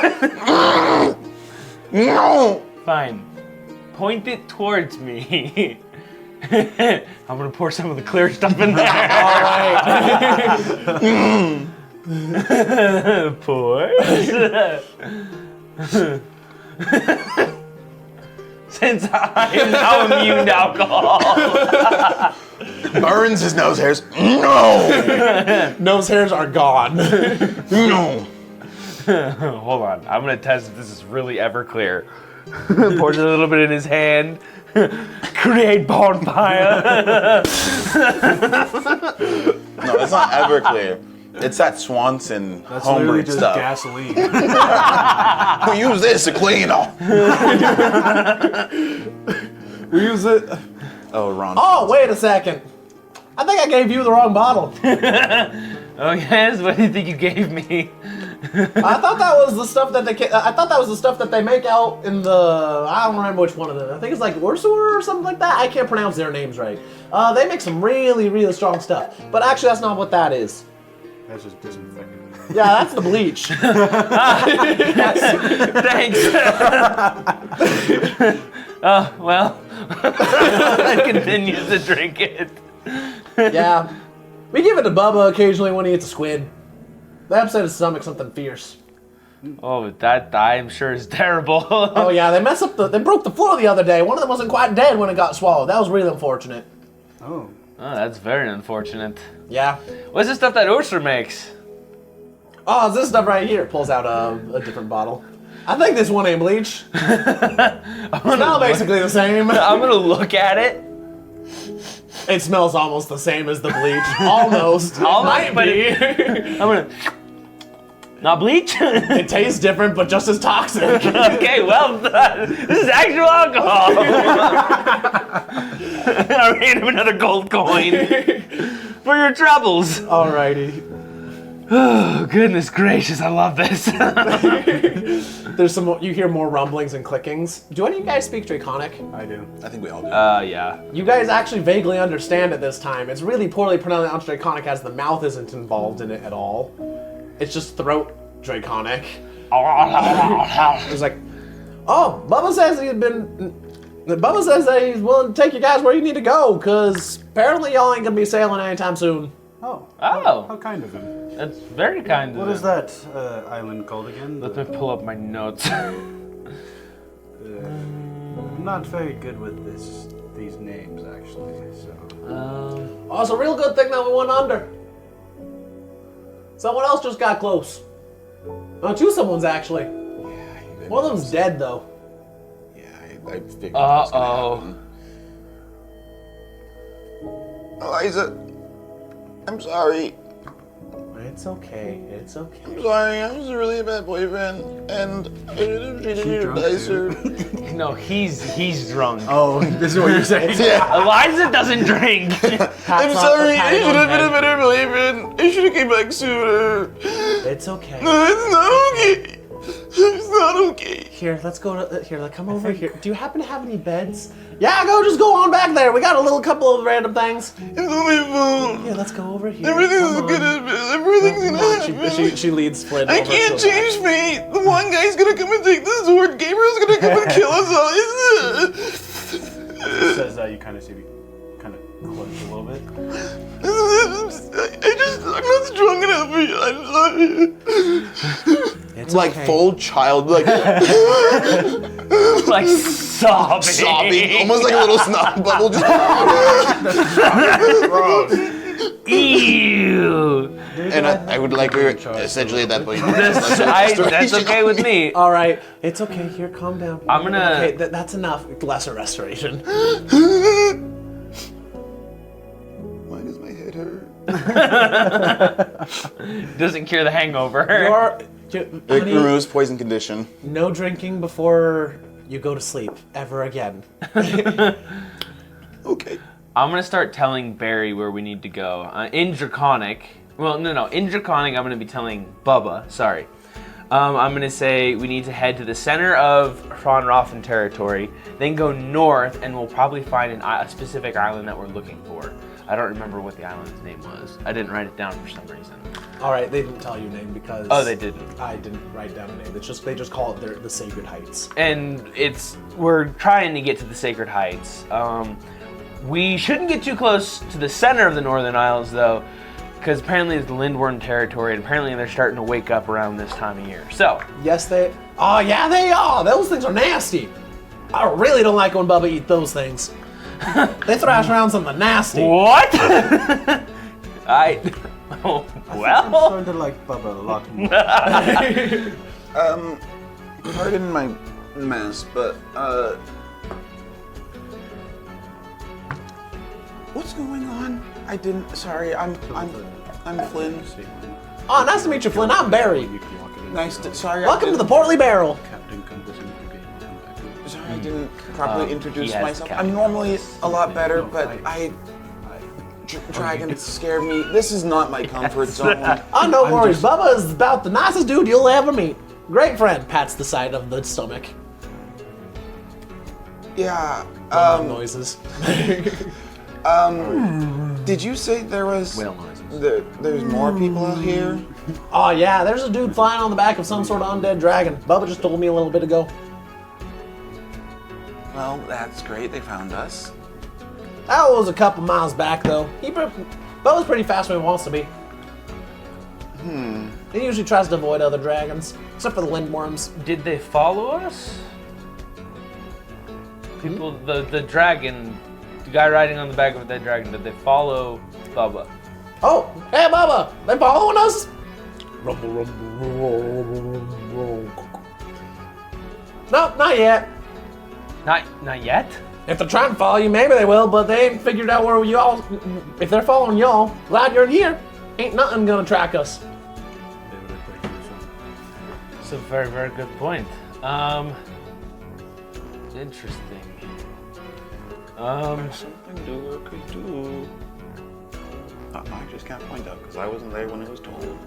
No! Fine. Point it towards me. I'm gonna pour some of the clear stuff in there. All right. Pour. Since I'm now immune to alcohol. Burns his nose hairs. No! Nose hairs are gone. No! Hold on. I'm gonna test if this is really Everclear. Pours a little bit in his hand. Create bonfire. No, it's not Everclear. It's that Swanson That's literally homebrew just stuff. gasoline. We use this to clean off. We use it. Oh, Ron. Oh, wait a second. I think I gave you the wrong bottle. Oh yes, what do you think you gave me? I thought that was the stuff that they make out in the. I don't remember which one of them. I think it's like Ursula or something like that. I can't pronounce their names right. They make some really, really strong stuff. But actually, that's not what that is. That's just disinfectant. Yeah, that's the bleach. Thanks. Oh well. I continue to drink it. Yeah. We give it to Bubba occasionally when he eats a squid. They upset his stomach something fierce. Oh, that I'm sure is terrible. Oh yeah, they broke the floor the other day. One of them wasn't quite dead when it got swallowed. That was really unfortunate. Oh. Oh, that's very unfortunate. Yeah. What's the stuff that Ursula makes? Oh, it's this stuff right here. Pulls out a different bottle. I think this one ain't bleach. Smell basically the same. I'm gonna look at it. It smells almost the same as the bleach. Almost. Might but be. I'm gonna. Not bleach? It tastes different, but just as toxic. Okay, well, this is actual alcohol. I ran him another gold coin for your troubles. Alrighty. Oh, goodness gracious, I love this. There's some. You hear more rumblings and clickings. Do any of you guys speak Draconic? I do. I think we all do. Yeah. You guys actually vaguely understand it this time. It's really poorly pronounced Draconic as the mouth isn't involved in it at all. It's just throat Draconic. It's like, oh, Bubba says that he's willing to take you guys where you need to go, because apparently y'all ain't gonna be sailing anytime soon. Oh. Oh. How kind of him. That's very kind of What him. is that island called again? Let me pull up my notes. I'm not very good with these names, actually. So. Oh, it's a real good thing that we went under. Someone else just got close. Not you, someone's actually. Yeah. One of them's dead, though. Yeah, I figured that was gonna happen. Eliza, I'm sorry. It's okay. It's okay. I'm sorry. I was really a bad boyfriend, and I should have treated you nicer. No, he's drunk. Oh, this is what you're saying. Yeah. Eliza doesn't drink. I'm sorry. I should have been a better boyfriend. I should have came back sooner. It's okay. No, it's not okay. It's not okay. Here, let's go to here. Come over here. Do you happen to have any beds? Yeah, just go on back there. We got a couple of random things. It's only food. Here, let's go over here. Everything's Come good on. as everything's gonna Come on. happen. She leads Flynn I over can't to the change fate. The one guy's gonna come and take the sword. Gabriel's gonna come and kill us all. It says that you kind of see me kind of clench a little bit. I'm not strong enough for you. I'm sorry. It's Like okay. full child, like Like sobbing. sobbing, almost like a little snot bubble. Just Ew. and I would like her essentially at that point. That's okay with me. All right, it's okay. Here, calm down. I'm gonna- Okay, that's enough. Lesser restoration. Why does my head hurt? Doesn't cure the hangover. It Honey, removes poison condition. no drinking before you go to sleep ever again. Okay. I'm gonna start telling Barry where we need to go. In Draconic. Well, no. In Draconic, I'm gonna be telling Bubba. Sorry. I'm gonna say we need to head to the center of Ronrothen territory, then go north, and we'll probably find a specific island that we're looking for. I don't remember what the island's name was. I didn't write it down for some reason. All right, they didn't tell you name because. Oh, they didn't. I didn't write down a name. They just call it the Sacred Heights. And we're trying to get to the Sacred Heights. We shouldn't get too close to the center of the Northern Isles, though, because apparently it's the Lindworm territory, and apparently they're starting to wake up around this time of year. So, Yes, they. Oh yeah, they are. Those things are nasty. I really don't like when Bubba eat those things. They thrash around something nasty. what? I'm Well, starting to like Bubba a lot more. Pardon my mess, but what's going on? I didn't. Sorry, I'm Flynn. Oh, nice to meet you, Flynn. I'm Barry. Nice to. Sorry. Welcome to the Portly Barrel. Captain comes into the game. Come back. Sorry, I didn't properly introduce he has myself. Captain I'm normally Compass. a lot better, but dragons scare me. This is not my comfort zone. Oh, no worries. Bubba is about the nicest dude you'll ever meet. Great friend. Pats the side of the stomach. Yeah. Noises. Did you say there was? whale noises. There's more people out here. Oh yeah, there's a dude flying on the back of some sort of undead dragon. Bubba just told me a little bit ago. Well, that's great. They found us. That was a couple miles back though. Bubba's pretty fast when he wants to be. He usually tries to avoid other dragons, except for the lindworms. Did they follow us? People, the dragon, the guy riding on the back of that dragon, did they follow Bubba? Oh, hey Bubba, they following us? Rumble, rumble, rumble. Nope, not yet. Not yet? If they're trying to follow you, maybe they will, but they ain't figured out where you all. If they're following y'all, glad you're in here. Ain't nothing gonna track us. It's a very, very good point. Interesting. Something Doer could do. I just can't point out because I wasn't there when it was told.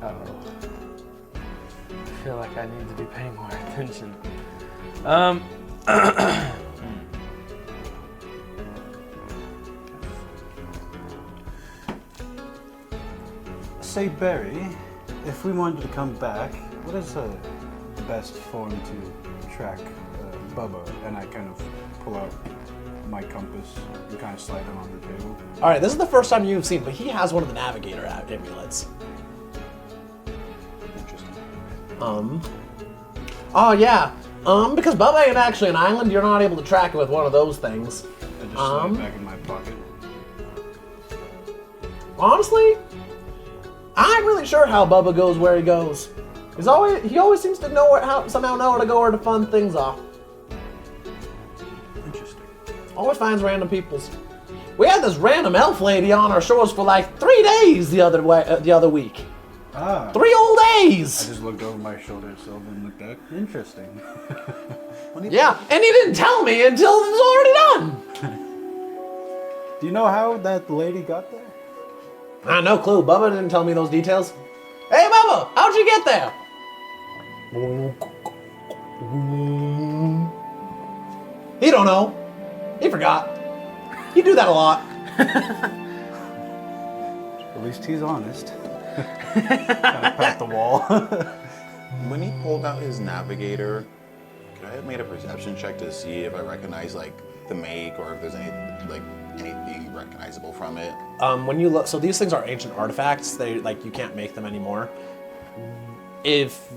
Oh. I feel like I need to be paying more attention. Say, Barry, if we wanted to come back, what is the best form to track Bubba? And I kind of pull out my compass and kind of slide it on the table. All right, this is the first time you've seen, but he has one of the navigator amulets. Interesting. Oh yeah. Because Bubba ain't actually an island, you're not able to track it with one of those things. I just slide it back in my pocket. Honestly, I'm really sure how Bubba goes where he goes. He always seems to somehow know where to go where to fund things off. Interesting. Always finds random peoples. We had this random elf lady on our shores for like 3 days the other week. Ah. 3 whole I days. just looked over my shoulder at Sylvan and looked at interesting. Yeah, and he didn't tell me until it was already done. Do you know how that lady got there? I no clue. Bubba didn't tell me those details. Hey, Bubba, how'd you get there? He don't know. He forgot. He do that a lot. At least he's honest. Kind of pat the wall. When he pulled out his navigator, could I have made a perception check to see if I recognize like the make or if there's anything recognizable from it? When you look, so these things are ancient artifacts. They you can't make them anymore. If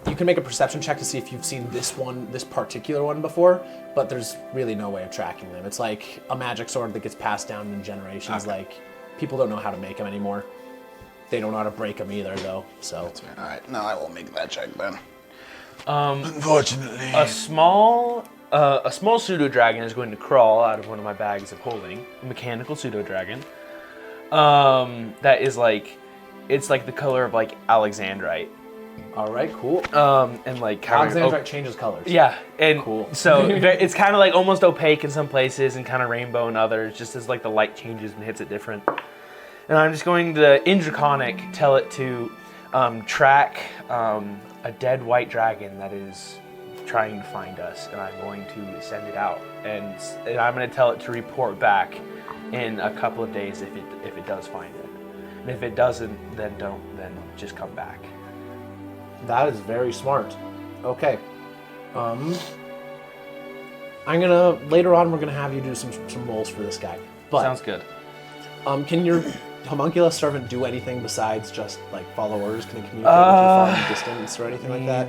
you can make a perception check to see if you've seen this particular one before, but there's really no way of tracking them. It's like a magic sword that gets passed down in generations. Okay. Like people don't know how to make them anymore. They don't know how to break them either, though. So That's fair. All right, no, I will make that check then. Unfortunately, a small pseudo dragon is going to crawl out of one of my bags of holding. A mechanical pseudo dragon. That is it's like the color of like alexandrite. all right, cool. And like kind of Alexandrite changes colors. yeah, and Cool. so it's kind of like almost opaque in some places and kind of rainbow in others, just as like the light changes and hits it different. And I'm just going to, in Draconic, tell it to track a dead white dragon that is trying to find us, and I'm going to send it out, and I'm going to tell it to report back in a couple of days if it does find it, and if it doesn't, then just come back. That is very smart. Okay. Later on we're gonna have you do some rolls for this guy. But Sounds good. Can your homunculus servant do anything besides just like follow orders? Can it communicate with you far in distance or anything like that?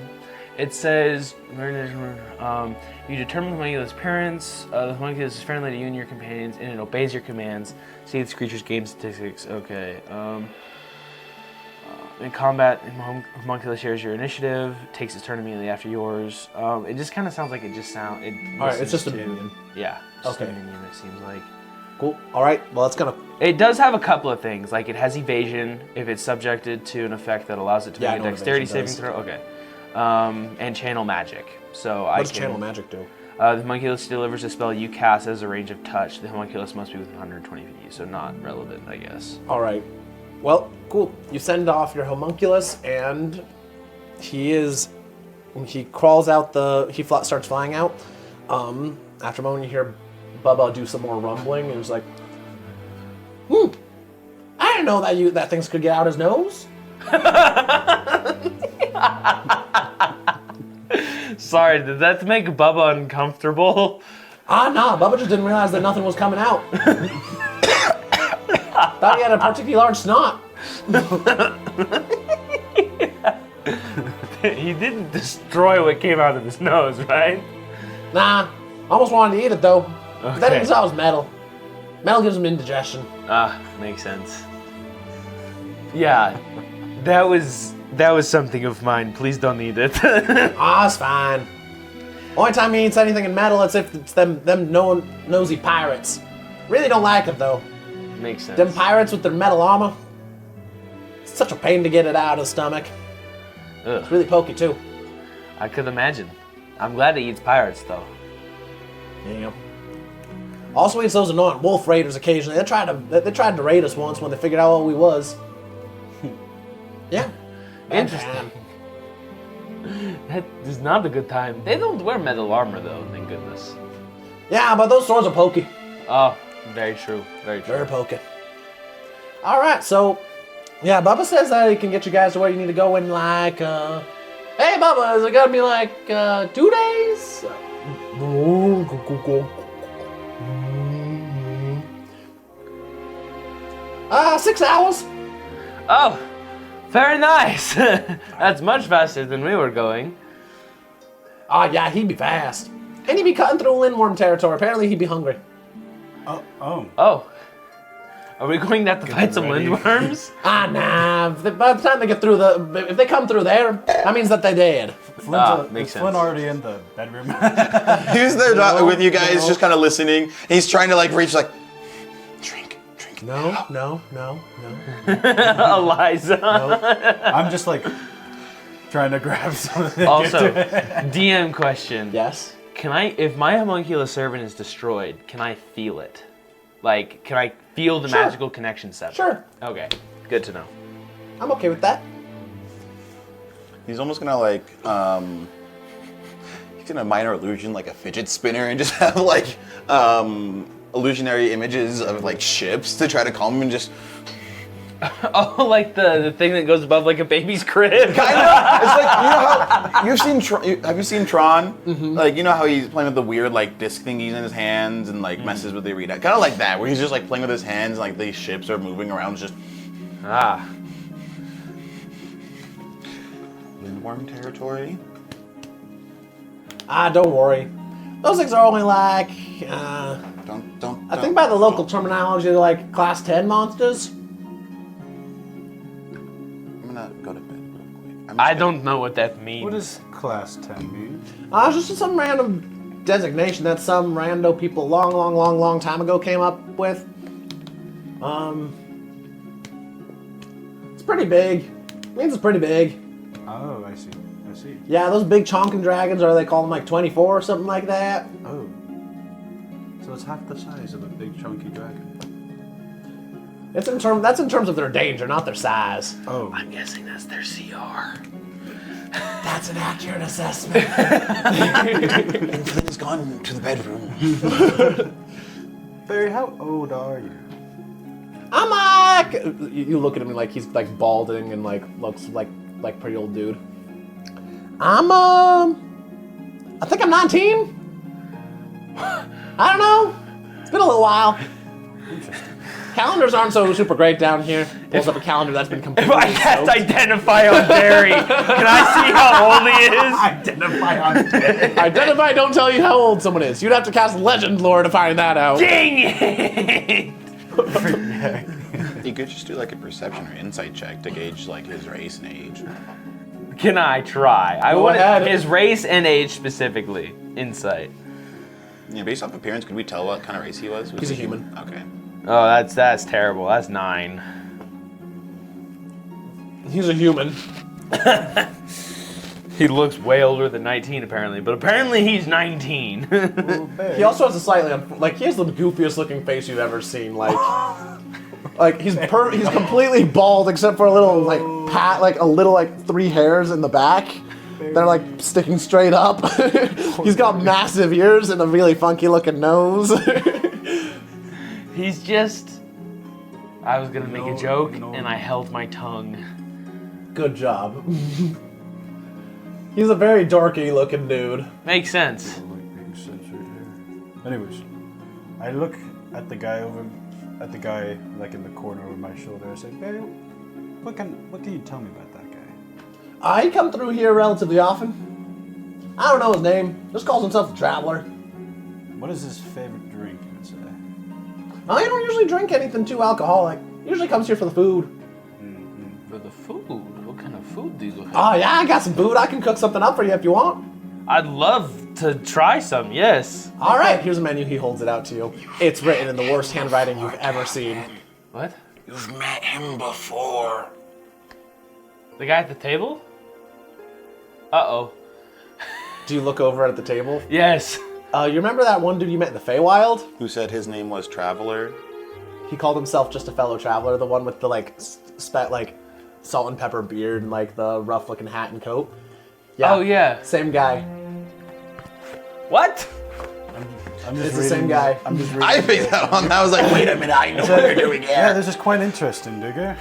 It says, you determine the homunculus' appearance. The homunculus is friendly to you and your companions, and it obeys your commands. See this creature's game statistics. Okay. In combat, homunculus shares your initiative, takes its turn immediately after yours. It just kind of sounds like All right, it's just a minion. Yeah. Just Okay. a minion, it seems like. Cool. All right. Well, it's gonna. It does have a couple of things, like it has evasion if it's subjected to an effect that allows it to Yeah, I make a know what dexterity evasion saving does. throw. Okay. And channel magic. So What does channel magic do? The homunculus delivers a spell you cast as a range of touch. The homunculus must be within 120 feet, so not relevant, I guess. All right. Well, cool. You send off your homunculus, and he crawls out starts flying out. After a moment, you hear Bubba do some more rumbling, and he's like, I didn't know that things could get out his nose. Sorry, did that make Bubba uncomfortable? Nah, Bubba just didn't realize that nothing was coming out. Thought he had a particularly large snot. He didn't destroy what came out of his nose, right? Nah, almost wanted to eat it though. But then Okay. he saw it was metal. Metal gives him indigestion. Makes sense. Yeah, that was something of mine. Please don't eat it. It's fine. Only time he eats anything in metal, it's if it's them nosy pirates. Really don't like it though. Makes sense. Them pirates with their metal armor. It's such a pain to get it out of the stomach. Ugh, It's really pokey too. I could imagine. I'm glad he eats pirates, though. Yeah. Also eats those annoying wolf raiders occasionally. They tried to raid us once when they figured out what we was. Yeah. Bad Interesting. time. That is not a good time. They don't wear metal armor, though, thank goodness. Yeah, but those swords are pokey. Oh, very true. Very true. Very pokey. All right, so yeah, Bubba says that he can get you guys to where you need to go in like. Hey, Bubba, is it gonna be like 2 days? 6 hours. Oh, very nice. That's much faster than we were going. Oh, yeah, he'd be fast. And he'd be cutting through Lindworm territory. Apparently, he'd be hungry. Oh. Are we going to have to fight some lindworms? Nah. By the time they get through if they come through there, that means that they're dead. Makes is Flynn sense. already in the bedroom? He's there with you guys, just kind of listening. He's trying to like reach, like, drink. No. Eliza. I'm just like trying to grab something. Also, DM question. Yes. Can I, if my homunculus servant is destroyed, can I feel it? Like, can I feel the Sure. magical connection severed? Sure. Okay, good to know. I'm okay with that. He's almost gonna like, he's gonna minor illusion like a fidget spinner and just have like, illusionary images of like ships to try to calm him and just. Oh, like the thing that goes above like a baby's crib. Kind of. It's like, you know how you've seen. Have you seen Tron? Mm-hmm. Like, you know how he's playing with the weird like disc thingies in his hands and like messes with the readout. Kind of like that, where he's just like playing with his hands and like these ships are moving around. Just Ah. Lindworm territory. Don't worry. Those things are only like, Don't. I think by the local terminology, they're like class 10 monsters. I'm gonna go to bed real quick. I don't know what that means. What does class 10 mean? It's just some random designation that some rando people long time ago came up with. It's pretty big. Means it's pretty big. Oh, I see. Yeah, those big chonkin dragons, or they call them like 24 or something like that. Oh. So it's half the size of a big chunky dragon. That's in terms of their danger, not their size. Oh. I'm guessing that's their CR. That's an accurate assessment. Flynn has gone to the bedroom. Barry, how old are you? I'm like, you look at him like he's like balding and like looks like pretty old dude. I think I'm 19. I don't know. It's been a little while. Calendars aren't so super great down here. Pulls up a calendar that's been If completely I cast soaked. identify on Barry, can I see how old he is? Identify on dead. Identify, don't tell you how old someone is. You'd have to cast Legend Lore to find that out. Dang it! You could just do like a perception or insight check to gauge like his race and age. Can I try? I Go want ahead. his race and age specifically. Insight. Yeah, based off appearance, could we tell what kind of race he was? He's a human. Okay. Oh, that's terrible. That's 9. He's a human. He looks way older than 19 apparently, but apparently he's 19. He also has a slightly he has the goofiest looking face you've ever seen. Like he's completely bald except for a little like a little 3 hairs in the back. They're like sticking straight up. He's got massive ears and a really funky looking nose. He's just... I was gonna make a joke and I held my tongue. Good job. He's a very dorky looking dude. Makes sense. Anyways, I look at the guy like in the corner over my shoulder. I say, Barry, what can you tell me about that guy? He come through here relatively often. I don't know his name. Just calls himself a traveler. What is his favorite drink? I'd say. He don't usually drink anything too alcoholic. Usually comes here for the food. For the food? What kind of food do you have? Oh yeah, I got some food. I can cook something up for you if you want. I'd love to try some, yes. All right, here's a menu. He holds it out to you. It's written in the worst handwriting you've ever seen. What? You've met him before. The guy at the table? Uh-oh. Do you look over at the table? Yes. You remember that one dude you met in the Feywild? Who said his name was Traveler? He called himself just a fellow traveler. The one with the salt and pepper beard and like the rough looking hat and coat. Yeah. Oh, yeah. Same guy. What? I'm just It's the same guy. I'm just reading. I picked that one. I was like, wait a minute, I know what you're doing Yeah, here. this is quite interesting, Digger.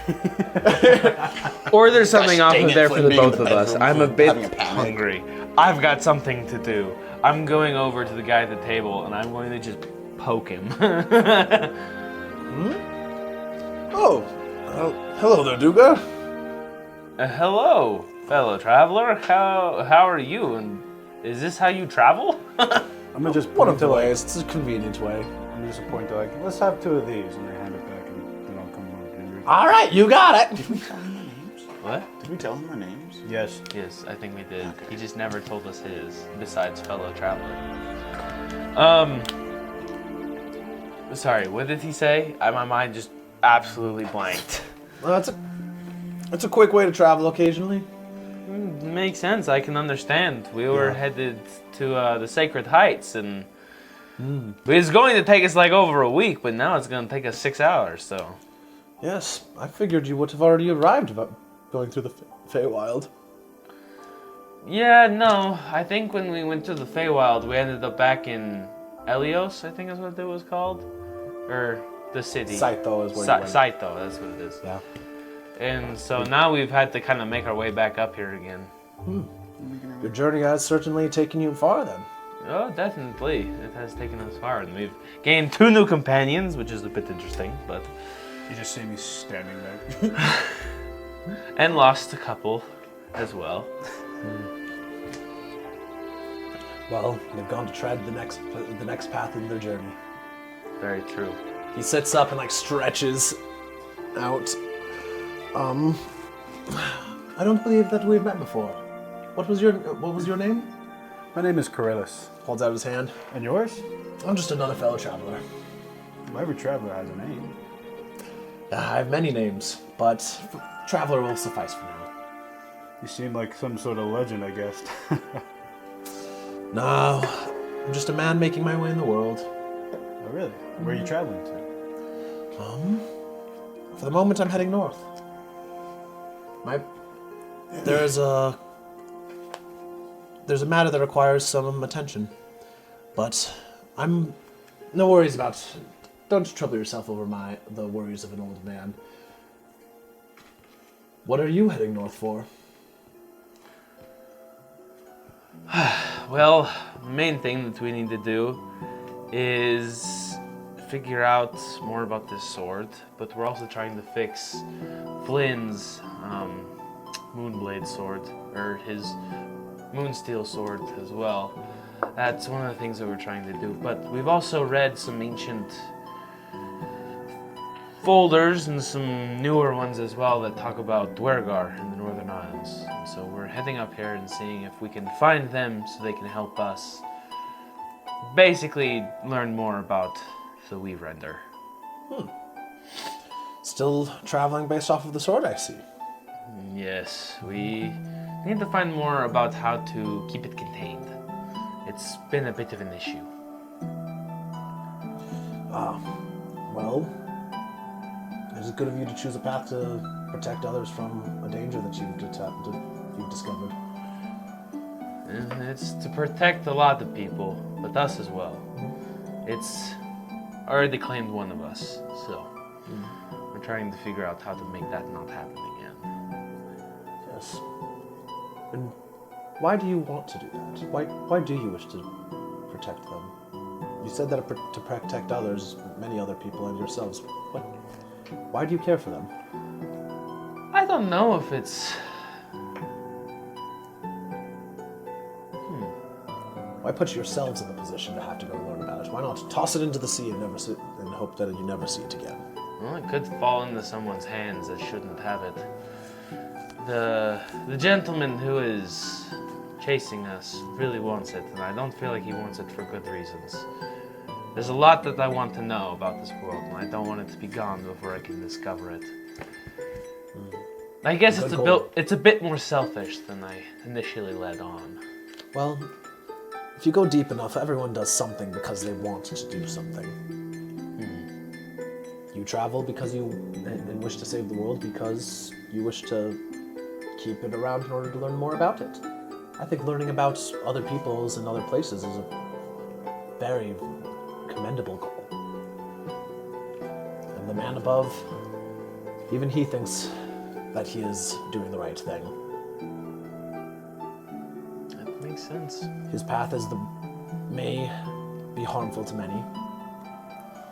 Or there's something Gosh, off dang of it, there for Flynn the being in both the of us. bedroom, I'm a having bit a panic. hungry. I've got something to do. I'm going over to the guy at the table and I'm going to just poke him. Oh, Hello there, Duga. Hello, fellow traveler. How are you? And is this how you travel? I'm gonna just One point of to the like, ways. It's a convenient way. I'm just gonna point to like, let's have 2 of these, and they hand it back, and then I'll come over and drink. All right, you got it. Did we tell him the names? What? Did we tell him the names? Yes. Yes, I think we did. Okay. He just never told us his, besides fellow traveler. Sorry, what did he say? My mind just absolutely blanked. Well, it's a quick way to travel occasionally. Makes sense. I can understand. We were Yeah. headed to the Sacred Heights, and it was going to take us like over a week, but now it's going to take us 6 hours. So Yes, I figured you would have already arrived about going through the Feywild. yeah, no. I think when we went to the Feywild, we ended up back in Elios. I think is what it was called, or the city. Saito is where you went. Saito. That's what it is. Yeah. And so now we've had to kind of make our way back up here again. Your journey has certainly taken you far then. Oh, definitely. It has taken us far, and we've gained 2 new companions, which is a bit interesting, but You just see me standing there. and lost a couple as well. Well, they've gone to tread the next path in their journey. Very true. He sits up and like stretches out. I don't believe that we've met before. What was your name? My name is Corellis. Holds out his hand. And yours? I'm just another fellow traveler. Well, every traveler has a name. I have many names, but traveler will suffice for now. You seem like some sort of legend, I guess. No, I'm just a man making my way in the world. Oh, really? Where are you traveling to? For the moment, I'm heading north. There's a matter that requires some attention, but I'm no worries about. Don't trouble yourself over the worries of an old man. What are you heading north for? Well, the main thing that we need to do is figure out more about this sword, but we're also trying to fix Flynn's Moonblade sword, or his Moonsteel sword as well. That's one of the things that we're trying to do. But we've also read some ancient folders and some newer ones as well that talk about Dwergar in the Northern Isles. And so we're heading up here and seeing if we can find them so they can help us basically learn more about the Weave Render. Still traveling based off of the sword, I see. Yes, we need to find more about how to keep it contained. It's been a bit of an issue. Well, is it good of you to choose a path to protect others from a danger that you've discovered? And it's to protect a lot of people, but us as well. It's already claimed one of us, so we're trying to figure out how to make that not happen again. Yes. And why do you want to do that? Why do you wish to protect them? You said that to protect others, many other people and yourselves. Why do you care for them? I don't know if it's... Why put yourselves in the position to have to go learn about it? Why not toss it into the sea and hope that you never see it again? Well, it could fall into someone's hands that shouldn't have it. The gentleman who is chasing us really wants it, and I don't feel like he wants it for good reasons. There's a lot that I want to know about this world, and I don't want it to be gone before I can discover it. I guess it's a bit more selfish than I initially led on. Well, if you go deep enough, everyone does something because they want to do something. You travel because you and wish to save the world because you wish to keep it around in order to learn more about it. I think learning about other peoples and other places is a very commendable goal. And the man above, even he thinks that he is doing the right thing. That makes sense. His path may be harmful to many,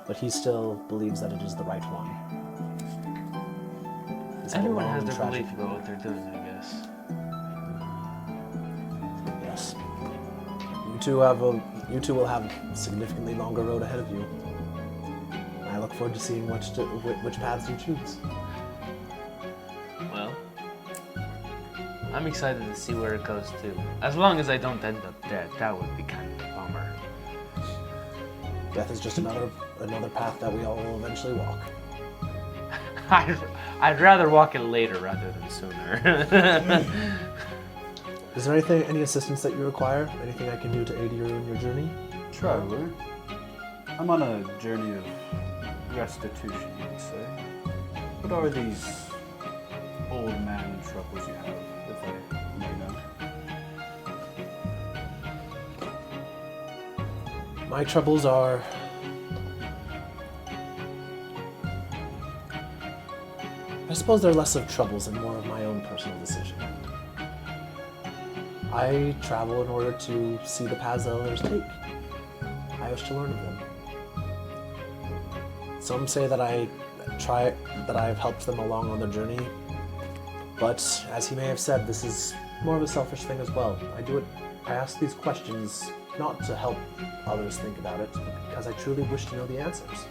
but he still believes that it is the right one. It's been a Everyone long has and their tragic belief about what they're doing, I guess. Yes. You two will have a significantly longer road ahead of you. I look forward to seeing which paths you choose. Well, I'm excited to see where it goes too. As long as I don't end up dead, that would be kind of a bummer. Death is just another path that we all will eventually walk. I'd rather walk it later rather than sooner. Is there any assistance that you require? Anything I can do to aid you in your journey? Traveler, I'm on a journey of restitution, you would say. What are these old man troubles you have, if I may know? My troubles are... I suppose they're less of troubles and more of my own personal decision. I travel in order to see the paths that others take. I wish to learn of them. Some say that I've helped them along on their journey, but as he may have said, this is more of a selfish thing as well. I ask these questions not to help others think about it, but because I truly wish to know the answers.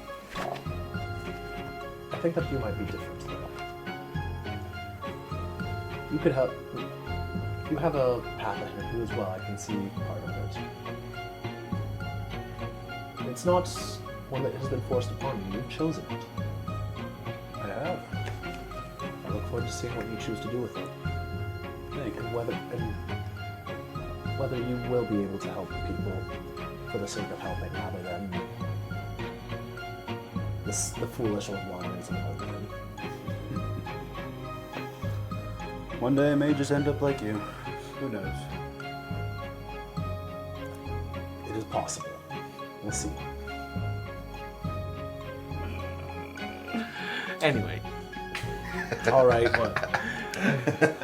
I think that you might be different though. You could help. You have a path ahead of you as well. I can see part of it. It's not one that has been forced upon you. You've chosen it. I have. I look forward to seeing what you choose to do with it, Thank you. and whether you will be able to help people for the sake of helping, rather than the foolish old wanderings of an old man. One day I may just end up like you. Who knows? It is possible. We'll see. Anyway. All right.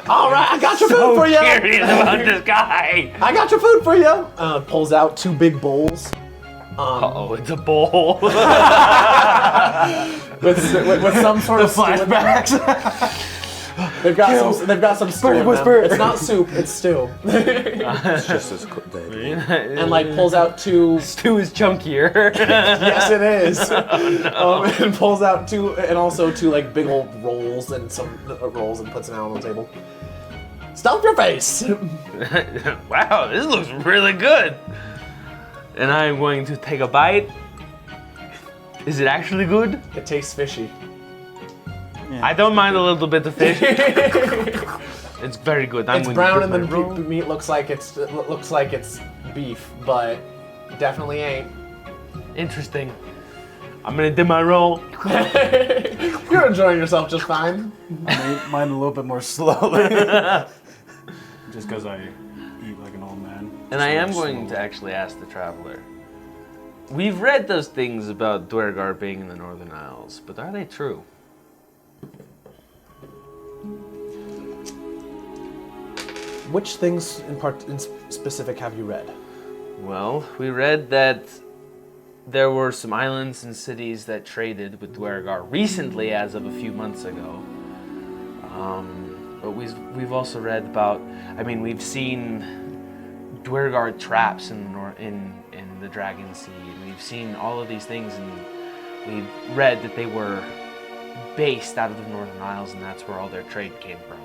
All right, I got your food for you. Curious about this guy. I got your food for you. Pulls out 2 big bowls. Oh, it's a bowl. with some sort of Flashbacks. They've got some stew in them. It's not soup, it's stew. It's just as dead. And like pulls out 2. Stew is chunkier. Yes, it is. And pulls out 2, and also 2 like big old rolls and some rolls, and puts them out on the table. Stomp your face. Wow, this looks really good. And I'm going to take a bite. Is it actually good? It tastes fishy. I don't mind a little bit of fish. It's very good. It's brown, and the meat looks like it's beef, but definitely ain't. Interesting. I'm gonna do my roll. You're enjoying yourself just fine. I made mine a little bit more slowly. Just because I eat like an old man. And I am going to actually ask the traveler. We've read those things about Dwergar being in the Northern Isles, but are they true? Which things in specific have you read? Well, we read that there were some islands and cities that traded with Dwergar recently, as of a few months ago. But we've also read about. I mean, we've seen Dwergar traps in the Dragon Sea, and we've seen all of these things, and we've read that they were based out of the Northern Isles, and that's where all their trade came from.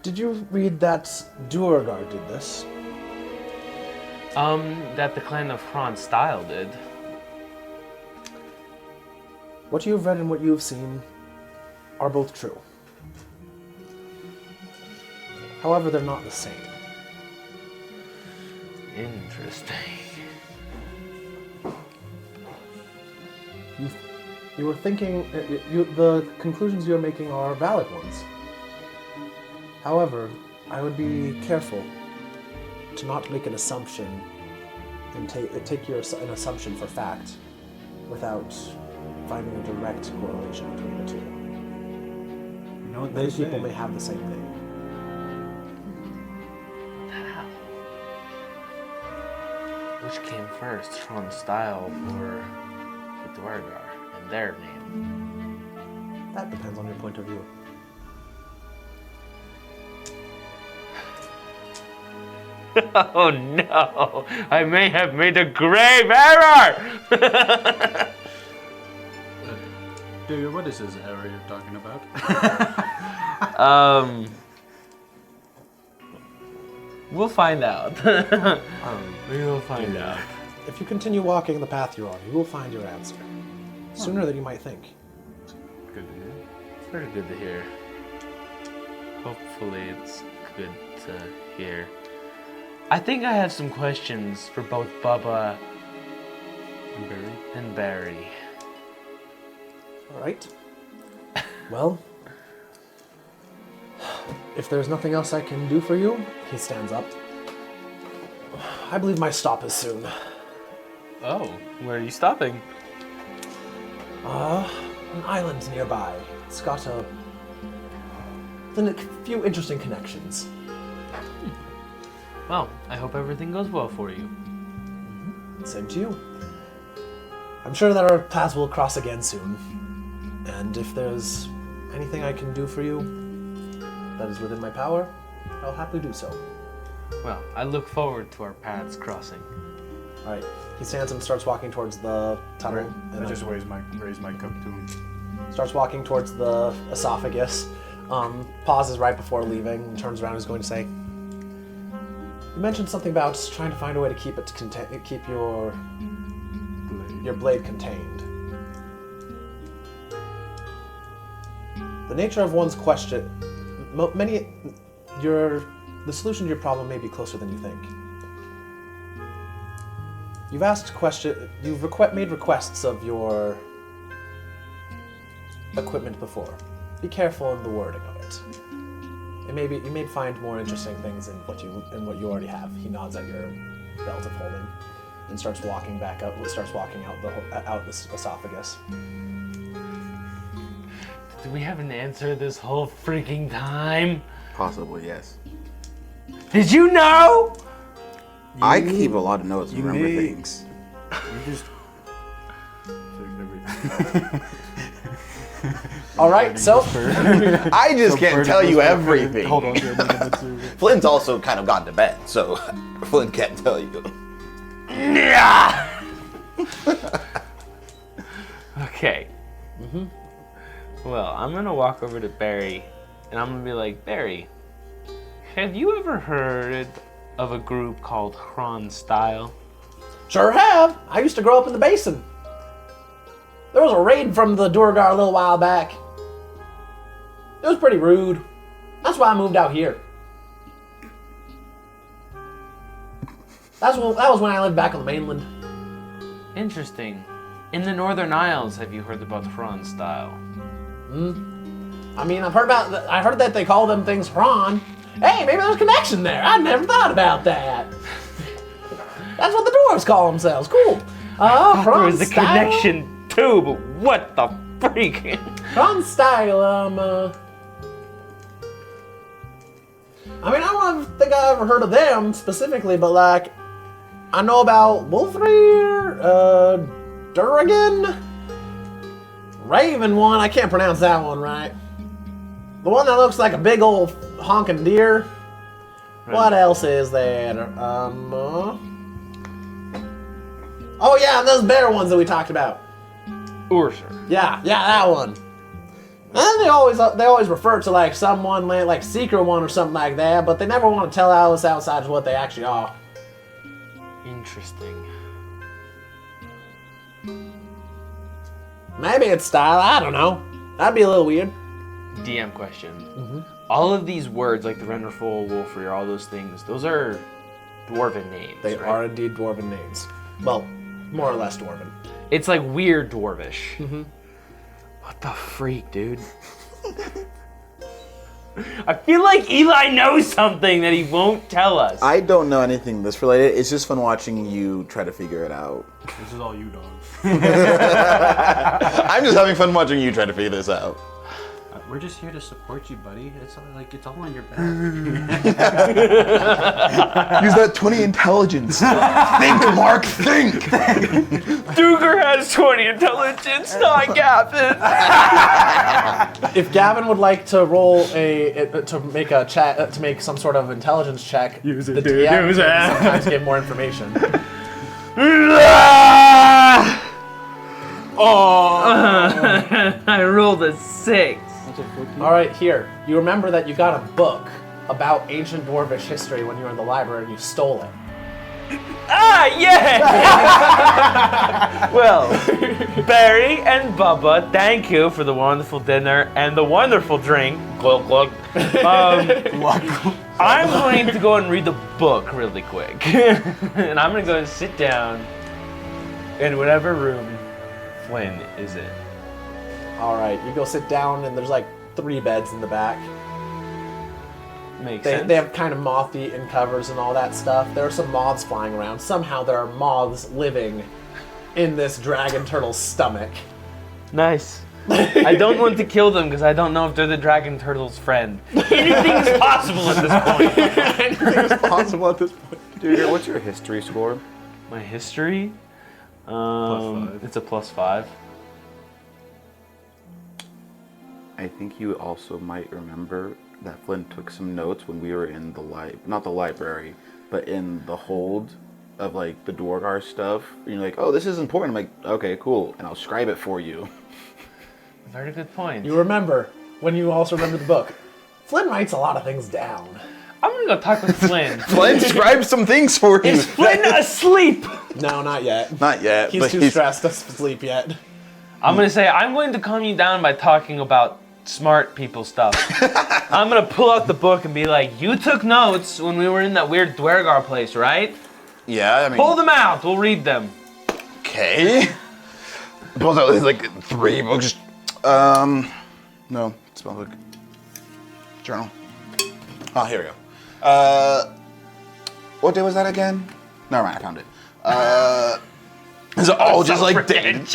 Did you read that Duergar did this? That the clan of Franz Style did. What you've read and what you've seen are both true. However, they're not the same. Interesting. You were thinking, the conclusions you're making are valid ones. However, I would be careful to not make an assumption and take an assumption for fact without finding a direct correlation between the two. You know what Many they people say? may have the same thing. Which came first, Franz Style or the Dwergar, and their name? That depends on your point of view. Oh no! I may have made a grave error! Dude, what is this error you're talking about? We'll find out. We'll find out. If you continue walking the path you're on, you will find your answer. Sooner than you might think. Good to hear. Very good to hear. Hopefully it's good to hear. I think I have some questions for both Bubba And Barry? and Barry. All right. Well, if there's nothing else I can do for you, he stands up. I believe my stop is soon. Oh, where are you stopping? An island nearby. It's got a few interesting connections. Well, I hope everything goes well for you. Same to you. I'm sure that our paths will cross again soon. And if there's anything I can do for you that is within my power, I'll happily do so. Well, I look forward to our paths crossing. All right. He stands and starts walking towards the tunnel. I just raise my cup to him. Starts walking towards the esophagus. Pauses right before leaving. And turns around and is going to say, "You mentioned something about trying to find a way to keep it keep your blade contained. The nature of one's question, the solution to your problem may be closer than you think. You've made requests of your equipment before. Be careful in the wording of it. You may find more interesting things in what you already have." He nods at your belt of holding and starts walking back up. Starts walking out the esophagus. Do we have an answer this whole freaking time? Possibly, yes. Did you know? I keep a lot of notes and remember may- things. You just took everything. All right, so I just can't tell you everything. Hold on. Let's Flynn's also kind of gone to bed, so Flynn can't tell you. Yeah. Okay. Well, I'm gonna walk over to Barry, and I'm gonna be like, Barry, have you ever heard of a group called Hron Style? sure have. I used to grow up in the basin. There was a raid from the Durgar a little while back. It was pretty rude. That's why I moved out here. That was when I lived back on the mainland. Interesting. In the Northern Isles, have you heard about Hron Style? I mean, I heard that they call them things Hron. Hey, maybe there's a connection there. I never thought about that. That's what the dwarves call themselves. Cool. There was a connection too, but what the freak? Hron Style, I mean, I don't think I ever heard of them specifically, but like, I know about Wolfreer, Durrigan, Raven one. I can't pronounce that one right. The one that looks like a big old honking deer. What else is there? Oh yeah, those bear ones that we talked about. Urser. Yeah, that one. And then they always refer to like someone like Secret One or something like that, but they never want to tell us outside of what they actually are. Interesting. Maybe it's style. I don't know. That'd be a little weird. DM question. All of these words, like the Renderful, Wolfreer, all those things, those are dwarven names. They right? are indeed dwarven names. Well, more or less dwarven. It's like weird dwarvish. What the freak, dude? I feel like Eli knows something that he won't tell us. I don't know anything this related. It's just fun watching you try to figure it out. This is all you, dog. I'm just having fun watching you try to figure this out. We're just here to support you, buddy. It's all on your back. Use that 20 intelligence. Think, Mark, think. Duger has 20 intelligence, not Gavin. If Gavin would like to roll to make some sort of intelligence check, the DM can sometimes give more information. I rolled a 6. All right, here. You remember that you got a book about ancient dwarvish history when you were in the library and you stole it. Ah, yeah! Well, Barry and Bubba, thank you for the wonderful dinner and the wonderful drink. Glug, glug. I'm going to go and read the book really quick. And I'm going to go and sit down in whatever room Flynn is in. All right, you go sit down and there's like 3 beds in the back. Makes sense. They have kind of moth-eaten covers and all that stuff. There are some moths flying around. Somehow there are moths living in this dragon turtle's stomach. Nice. I don't want to kill them because I don't know if they're the dragon turtle's friend. Anything is possible at this point. Anything is possible at this point. Dude, what's your history score? My history? +5. It's a +5. I think you also might remember that Flynn took some notes when we were in the not the library, but in the hold of like the Dwargar stuff. And you're like, oh, this is important. I'm like, okay, cool, and I'll scribe it for you. Very good point. You remember when you also remember the book. Flynn writes a lot of things down. I'm gonna go talk with Flynn. Flynn scribed some things for you. Is Flynn asleep? No, not yet. Not yet. He's but too stressed to sleep yet. I'm gonna say, I'm going to calm you down by talking about smart people stuff. I'm gonna pull out the book and be like, you took notes when we were in that weird Dwergar place, right? Yeah, I mean. Pull them out, we'll read them. Okay. Pulls out like 3 books. No, spell book. Journal. Oh, here we go. What day was that again? Never mind, I found it. It's all just like dated.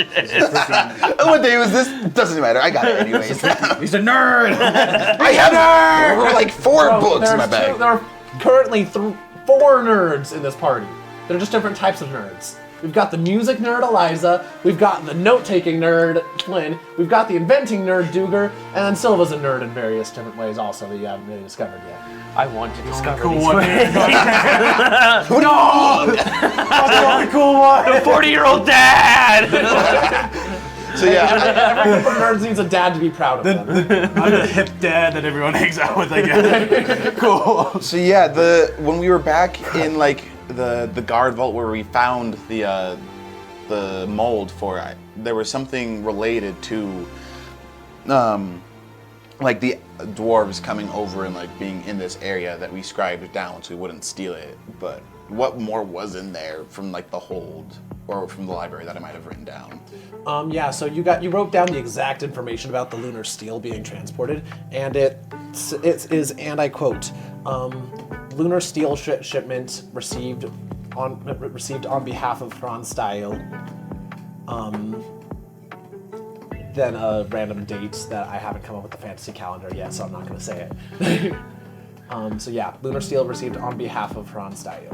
What day was this? Doesn't matter. I got it anyways. He's a nerd. I have like 4 books in my bag. There are currently 4 nerds in this party. They're just different types of nerds. We've got the music nerd, Eliza. We've got the note-taking nerd, Flynn. We've got the inventing nerd, Duger. And then Silva's a nerd in various different ways also that you haven't really discovered yet. I want to discover Cool these one. ways. No! That's the only cool one. The 40-year-old dad! So yeah, Every group of nerds needs a dad to be proud of them. I'm the hip dad that everyone hangs out with, I guess. Cool. so yeah, when we were back in like the guard vault where we found the mold for it, there was something related to like the dwarves coming over and like being in this area that we scribed down so we wouldn't steal it. But what more was in there from like the hold or from the library that I might have written down? Yeah, so you wrote down the exact information about the lunar steel being transported, and it is, and I quote, lunar steel shipment received on behalf of Franstyle. Then a random date that I haven't come up with the fantasy calendar yet, so I'm not going to say it. So yeah, lunar steel received on behalf of Franstyle.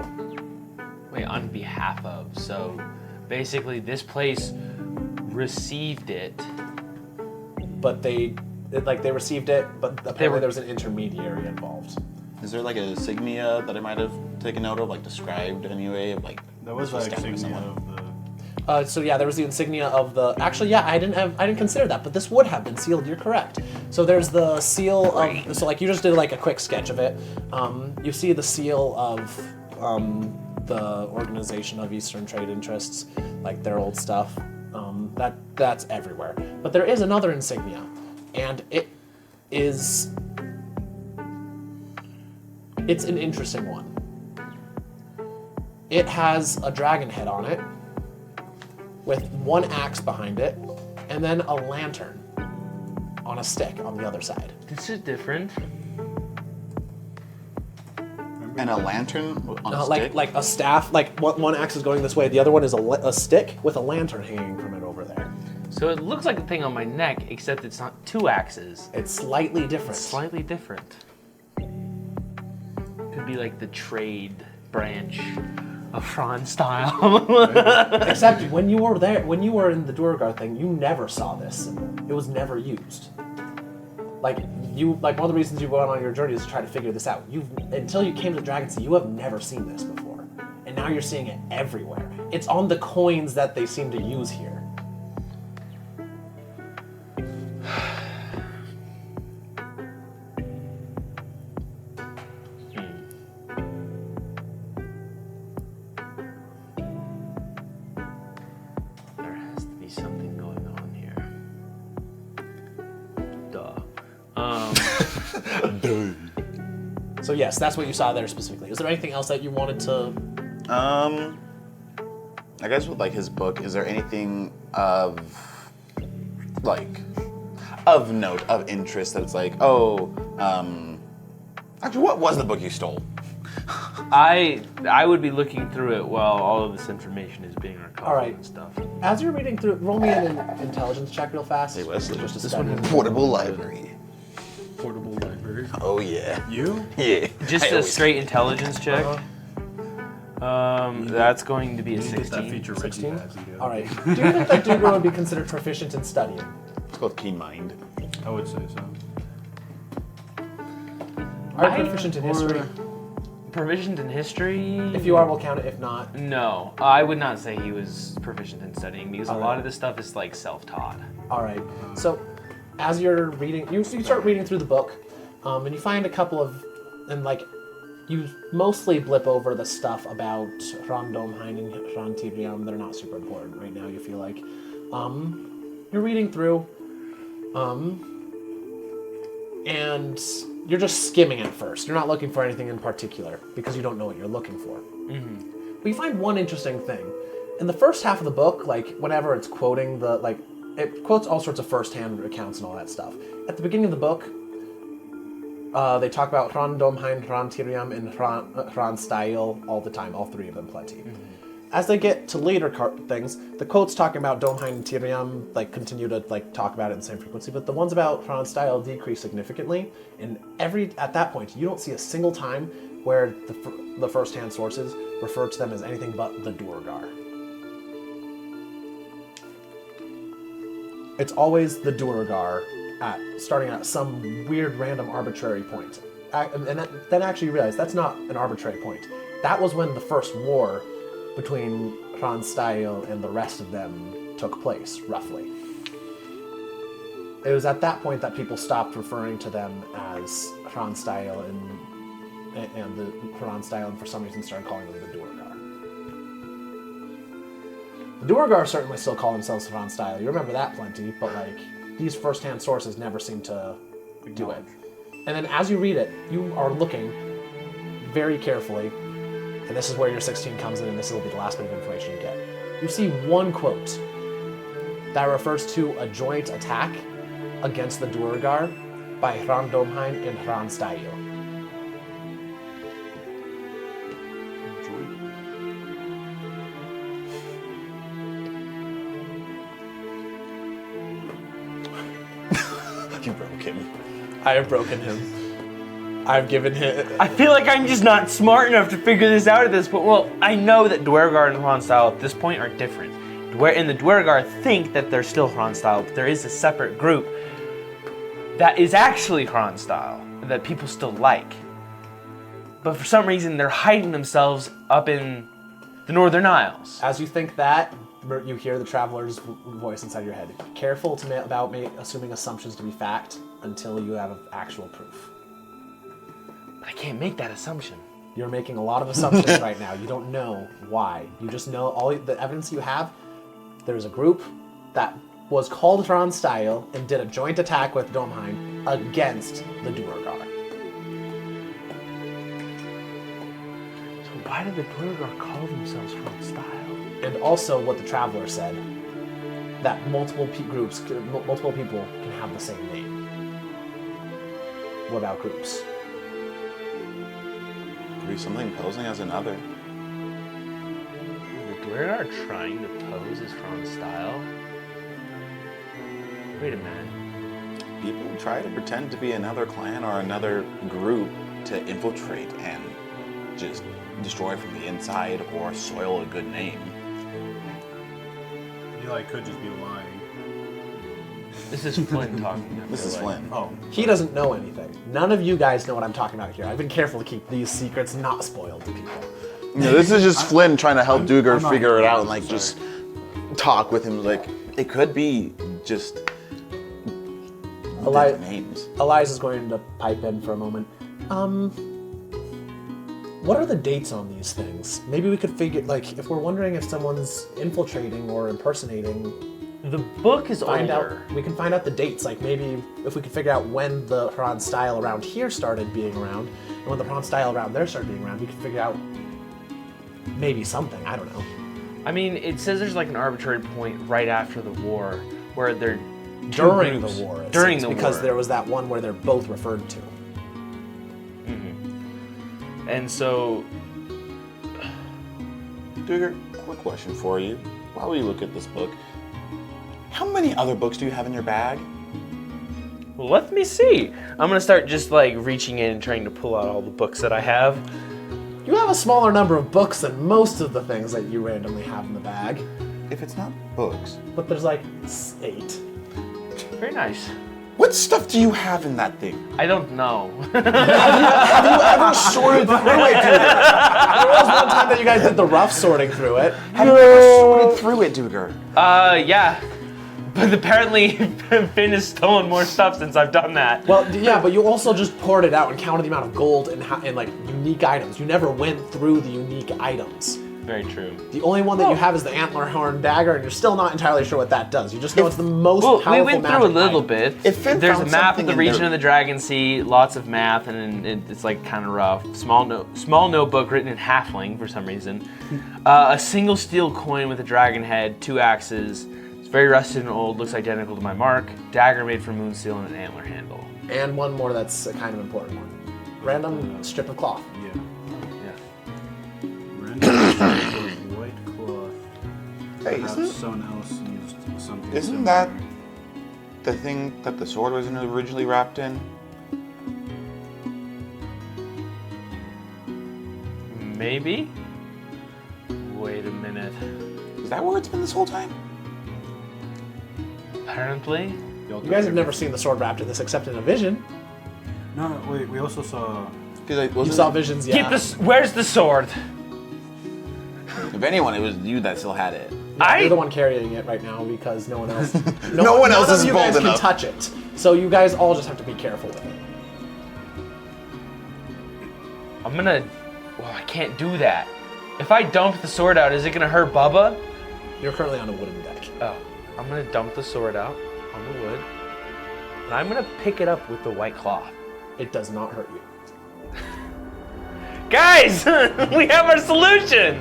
Wait, on behalf of, so basically this place received it. But they received it, but apparently there was an intermediary involved. Is there like a insignia that I might have taken note of, like described anyway, of like That was this like stamped by insignia someone? of the... So yeah, there was the insignia of the. Actually, yeah, I didn't consider that, but this would have been sealed. You're correct. So there's the seal of. So like you just did like a quick sketch of it. You see the seal of the Organization of Eastern Trade Interests, like their old stuff. That's everywhere. But there is another insignia, and it's an interesting one. It has a dragon head on it, with one axe behind it, and then a lantern on a stick on the other side. This is different. And a lantern on a stick? Like a staff, like one axe is going this way, the other one is a stick with a lantern hanging from it over there. So it looks like the thing on my neck, except it's not 2 axes. It's slightly different. It's slightly different. Could be like the trade branch of Fran style. Except when you were there, when you were in the Duergar thing, you never saw this symbol. It was never used. Like one of the reasons you went on your journey is to try to figure this out. Until you came to Dragon Sea, you have never seen this before, and now you're seeing it everywhere. It's on the coins that they seem to use here. There has to be something going on here. Duh. So yes, that's what you saw there specifically. Is there anything else that you wanted to? I guess with like his book, is there anything of note, of interest that's like, actually, what was the book you stole? I would be looking through it while all of this information is being recovered All right. and stuff. As you're reading through, roll me an intelligence check real fast. Hey, Wesley, Just to this study. portable library. Portable library. Oh yeah. You? Yeah. Just I a always- straight intelligence check. That's going to be a You get that 16. feature Reggie 16? has. You go. All right. Do you think that Duergar would be considered proficient in studying? It's called Keen Mind. I would say so. Are you proficient in history? Proficient in history? If you are, we'll count it. If not, No, I would not say he was proficient in studying because a Alright. lot of this stuff is like self-taught. all right. So, as you're reading, you start reading through the book, and you find a couple of, and like, you mostly blip over the stuff about Rondomhain and Ron that are not super important right now. You feel like, you're reading through, and you're just skimming at first. You're not looking for anything in particular because you don't know what you're looking for. But you find one interesting thing. In the first half of the book, like whenever it's quoting it quotes all sorts of first-hand accounts and all that stuff. At the beginning of the book, they talk about Hran Domhain, Hran Tiriam, and Hran Style all the time, all 3 of them plenty. As they get to later things, the quotes talking about Domhain and Tiriam continue to talk about it in the same frequency, but the ones about Hran Style decrease significantly. And at that point, you don't see a single time where the first-hand sources refer to them as anything but the Duergar. It's always the Duergar starting at some weird, random, arbitrary point. And then actually you realize that's not an arbitrary point. That was when the first war between Hran Style and the rest of them took place, roughly. It was at that point that people stopped referring to them as Hran Style and the Hran Style, and for some reason started calling them the Duergar. The Duergar certainly still call themselves Hran Style. You remember that plenty, but these first-hand sources never seem to do it. And then as you read it, you are looking very carefully, and this is where your 16 comes in, and this will be the last bit of information you get. You see one quote that refers to a joint attack against the Duergar by Hran Domhain and Hran Style. You broke him. I have broken him. I've given him... I feel like I'm just not smart enough to figure this out at this point. Well, I know that Duergar and Hran Style at this point are different. And the Duergar think that they're still Hran Style, but there is a separate group that is actually Hran Style that people still like. But for some reason, they're hiding themselves up in the Northern Isles. As you think that, you hear the traveler's voice inside your head. Careful about assuming assumptions to be fact until you have actual proof. I can't make that assumption. You're making a lot of assumptions right now. You don't know why. You just know all the evidence you have. There's a group that was called Hran Style and did a joint attack with Domhain against the Duergar. So why did the Duergar call themselves Hran Style? And also what the traveler said, that multiple people can have the same name. What about groups? Could be something posing as another. The Duergar are trying to pose as Hran Style? Wait a minute. People try to pretend to be another clan or another group to infiltrate and just destroy from the inside or soil a good name. Eli could just be lying. This is Flynn talking. This is Flynn. Oh, He doesn't know anything. None of you guys know what I'm talking about here. I've been careful to keep these secrets not spoiled to people. No, this is just Flynn trying to help Duger I'm not- figure it out and like sorry. just talk with him. Like it could be just Eli- different names. Eliza's going to pipe in for a moment. What are the dates on these things? Maybe we could figure, like, if we're wondering if someone's infiltrating or impersonating, The book is find older. out. We can find out the dates. Like maybe if we could figure out when the Huron style around here started being around, and when the Huron style around there started being around, we could figure out maybe something. I don't know. I mean, it says there's like an arbitrary point right after the war where they're two During groups. the war, it During seems, the because war. there was that one where they're both referred to. And so, Duger, quick question for you. While we look at this book, how many other books do you have in your bag? well, let me see. I'm gonna start just like reaching in and trying to pull out all the books that I have. You have a smaller number of books than most of the things that you randomly have in the bag, If it's not books, but there's like 8. Very nice. what stuff do you have in that thing? I don't know. Have you ever sorted through it, Duger? There was one time that you guys did the rough sorting through it. Have you ever sorted through it, Duger? Yeah. But apparently Finn has stolen more stuff since I've done that. Well, yeah, but you also just poured it out and counted the amount of gold and like unique items. You never went through the unique items. Very true. The only one that you have is the antler horn dagger, and you're still not entirely sure what that does. You just know it's the most powerful we went through a magic little item. bit. If Finn There's a found map of something the in region there- of the Dragon Sea, lots of math, and it's like kind of rough. Small notebook written in halfling for some reason. A single steel coin with a dragon head, 2 axes. It's very rusted and old, looks identical to my mark. Dagger made from moonsteel and an antler handle. And one more that's a kind of important one. Random strip of cloth. yeah. Yeah. Random white cloth. Hey, Perhaps someone else used something. Isn't similar. that the thing that the sword was originally wrapped in? Maybe? Wait a minute. Is that where it's been this whole time? Apparently? You guys have never seen the sword wrapped in this except in a vision. No, wait. We also saw. Because You saw visions, yeah. Keep this. Where's the sword? if anyone, it was you that still had it. You're the one carrying it right now because no one else. No one else none is of you bold guys enough. can touch it. So you guys all just have to be careful with it. I'm gonna. Well, I can't do that. If I dump the sword out, is it gonna hurt Bubba? You're currently on a wooden deck. Oh, I'm gonna dump the sword out on the wood, and I'm gonna pick it up with the white cloth. It does not hurt you. Guys, we have our solution.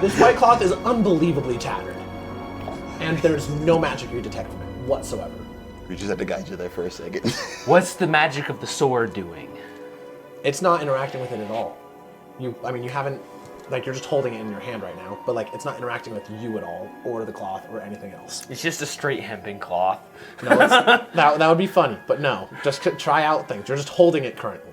This white cloth is unbelievably tattered. And there's no magic you detect from it whatsoever. We just had to guide you there for a second. What's the magic of the sword doing? It's not interacting with it at all. You haven't, like, you're just holding it in your hand right now, but, like, it's not interacting with you at all, or the cloth, or anything else. It's just a straight hemping cloth. No, that would be funny, but no. Just try out things. You're just holding it currently.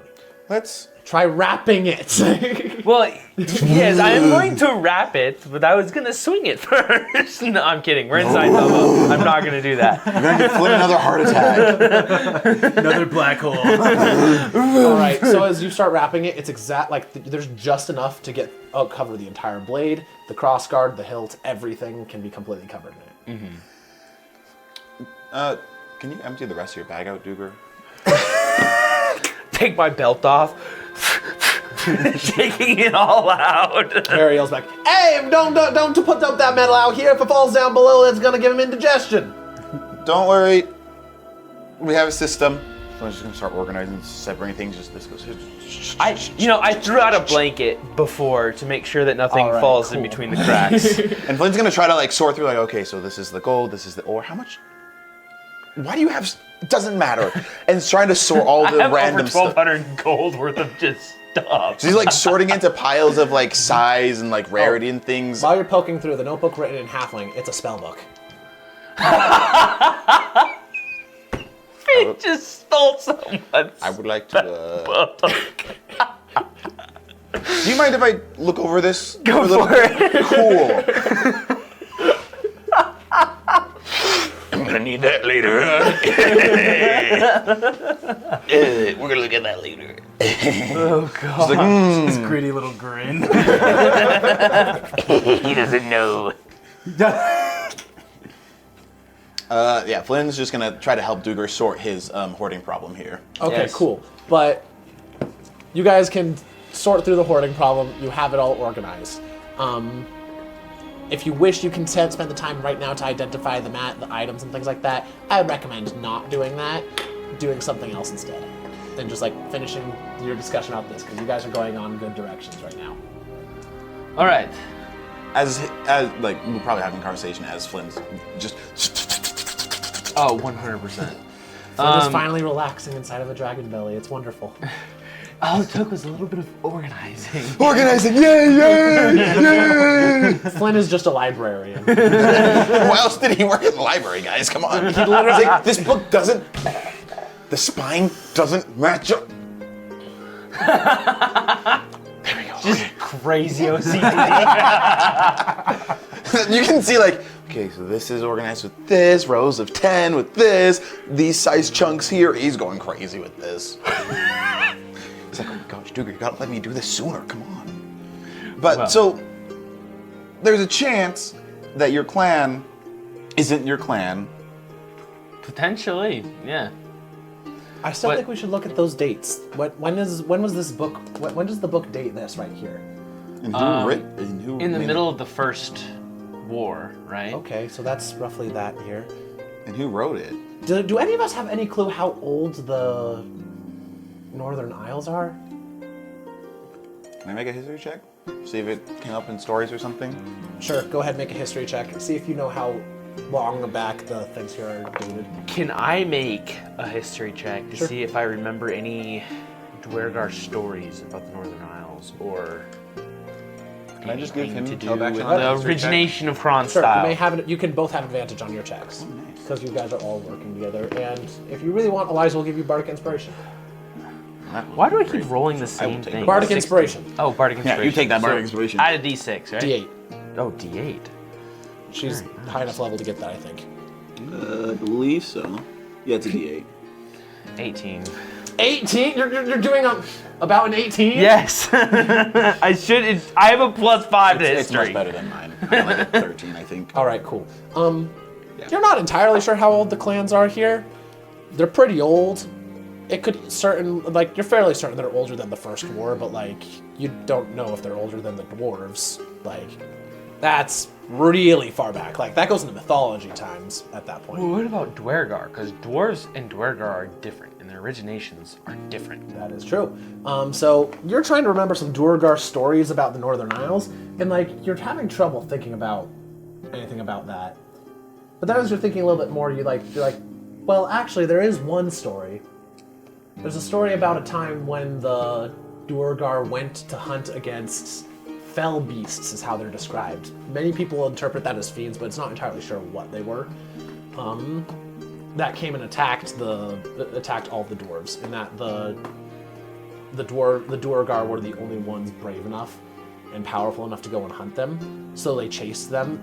Let's. Try wrapping it. Well, yes, I am going to wrap it, but I was gonna swing it first. No, I'm kidding. We're inside Bubba. I'm not gonna do that. You're gonna get Flynn another heart attack. Another black hole. All right. So as you start wrapping it, it's exact like there's just enough to cover the entire blade, the crossguard, the hilt, everything can be completely covered in it. Can you empty the rest of your bag out, Duger? Take my belt off, shaking it all out. Harry yells back, "Hey, don't put up that metal out here. If it falls down below, it's gonna give him indigestion." Don't worry. We have a system. I'm just gonna start organizing, separating things. Just this goes. I threw out a blanket before to make sure that nothing All right, falls in cool. between the cracks. And Flynn's gonna try to like sort through. Like, okay, so this is the gold. This is the ore. How much? Why do you have? It doesn't matter. And it's trying to sort all I the have random over stuff. 1,200 gold worth of just stuff. So he's like sorting into piles of like size and like rarity and things. While you're poking through the notebook written in halfling, it's a spell book. He just stole someone's I would like to. book. Do you mind if I look over this? Go for it. Cool. I'm gonna need that later. We're gonna look at that later. Oh god. This greedy little grin. He doesn't know. Yeah, Flynn's just gonna try to help Duger sort his hoarding problem here. Okay, Yes. cool. But you guys can sort through the hoarding problem. You have it all organized. If you wish, you can spend the time right now to identify the items and things like that. I would recommend not doing that. Doing something else instead. Than just like finishing your discussion about this, because you guys are going on good directions right now. All right. As like we're probably having a conversation as Flynn's just. Oh, 100%. Flynn is finally relaxing inside of a dragon belly. It's wonderful. All it took was a little bit of organizing. Organizing, yay! Flynn is just a librarian. Why else did he work in the library, guys? Come on. He literally like, this book doesn't. The spine doesn't match up. There we go. Just crazy OCD. You can see like, okay, so this is organized with this, rows of 10 with this, these size chunks here. He's going crazy with this. He's like, oh my gosh, Duger, you gotta let me do this sooner, come on. But Well. so, there's a chance that your clan isn't your clan. Potentially, yeah. I still What- think we should look at those dates. When was this book? When does the book date this right here? And who In the middle of the first war, right? Okay, so that's roughly that year. And who wrote it? Do any of us have any clue how old the Northern Isles are? Can I make a history check? See if it came up in stories or something? Sure, go ahead, make a history check. See if you know how long back the things here are dated. Can I make a history check to Sure. see if I remember any Dwergar stories about the Northern Isles or Can I just give anything him to do tailback with on the that history check? origination of Kronstadt? Sure, you may have you can both have advantage on your checks because you guys are all working together. And if you really want, Eliza will give you bardic inspiration. Why do I keep rolling the will same take thing? Bardic Six- inspiration. Oh, Bardic Yeah, Inspiration. you take that bardic So, inspiration. Add a D6, right? D8. Oh, D8. She's high enough level to get that, I think. I believe so. Yeah, it's a D8. 18. 18? You're doing about an 18? Yes. I should. I have a +5 to It's history. much better than mine. I like a 13, I think. All right, cool. You're not entirely sure how old the clans are here. They're pretty old. It could you're fairly certain they're older than the First War, but like you don't know if they're older than the dwarves. Like that's really far back. Like that goes into mythology times at that point. Well, what about Dwergar? Because dwarves and Dwergar are different, and their originations are different. That is true. So you're trying to remember some Duergar stories about the Northern Isles, and like you're having trouble thinking about anything about that. But then as you're thinking a little bit more, you're like, well, actually, there is one story. There's a story about a time when the Duergar went to hunt against fell beasts, is how they're described. Many people interpret that as fiends, but it's not entirely sure what they were. That came and attacked all the dwarves, and that the Duergar were the only ones brave enough and powerful enough to go and hunt them. So they chased them,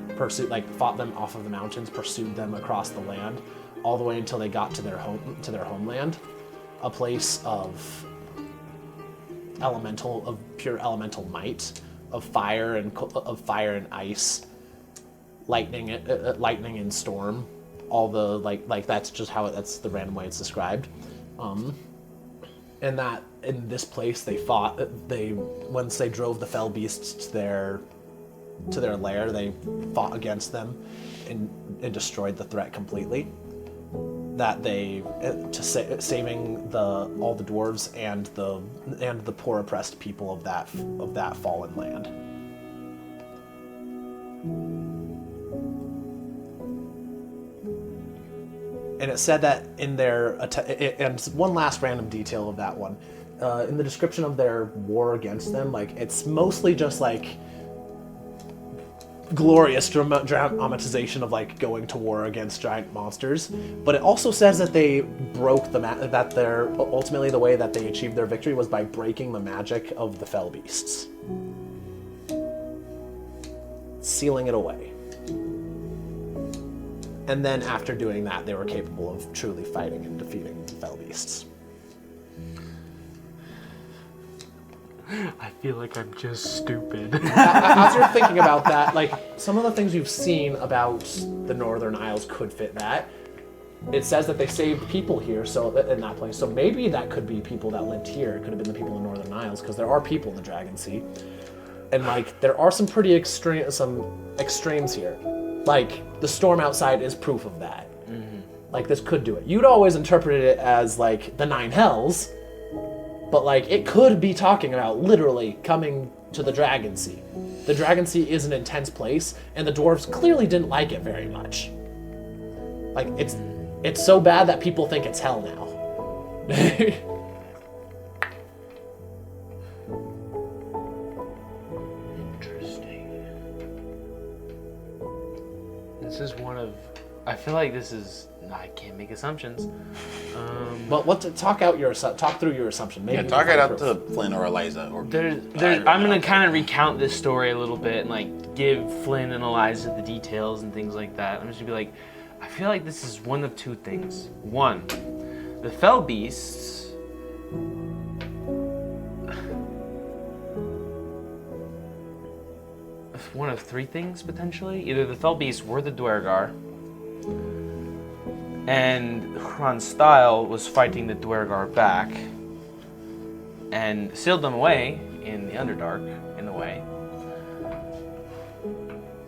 fought them off of the mountains, pursued them across the land, all the way until they got to their homeland, a place of pure elemental might, of fire and ice, lightning and storm. All the that's just that's the random way it's described. And that in this place once they drove the fell beasts to their lair, they fought against them and destroyed the threat completely. That saving all the dwarves and the poor oppressed people of that fallen land. And it said that in their and one last random detail of that one, in the description of their war against them, it's mostly just glorious dramatization of like going to war against giant monsters, but it also says that they broke that they're ultimately the way that they achieved their victory was by breaking the magic of the fell beasts, sealing it away. And then after doing that, they were capable of truly fighting and defeating the fell beasts. I feel like I'm just stupid. As you're thinking about that, like, some of the things you've seen about the Northern Isles could fit that. It says that they saved people here, so in that place. So maybe that could be people that lived here. It could have been the people in the Northern Isles, because there are people in the Dragon Sea. And, like, there are some pretty extremes here. Like, the storm outside is proof of that. Mm-hmm. Like, this could do it. You'd always interpreted it as, like, the Nine Hells, but, like, it could be talking about literally coming to the Dragon Sea. The Dragon Sea is an intense place, and the dwarves clearly didn't like it very much. Like, it's so bad that people think it's hell now. Interesting. This is one of... I feel like this is... I can't make assumptions. But talk through your assumption. Maybe Yeah, talk it out to Flynn or Eliza. Or I'm gonna kind of recount this story a little bit and like give Flynn and Eliza the details and things like that. I'm just gonna be like, I feel like this is one of two things. One, the fell beasts. One of three things potentially. Either the fell beasts were the Duergar, and Hran Style was fighting the Duergar back and sealed them away in the Underdark, in a way.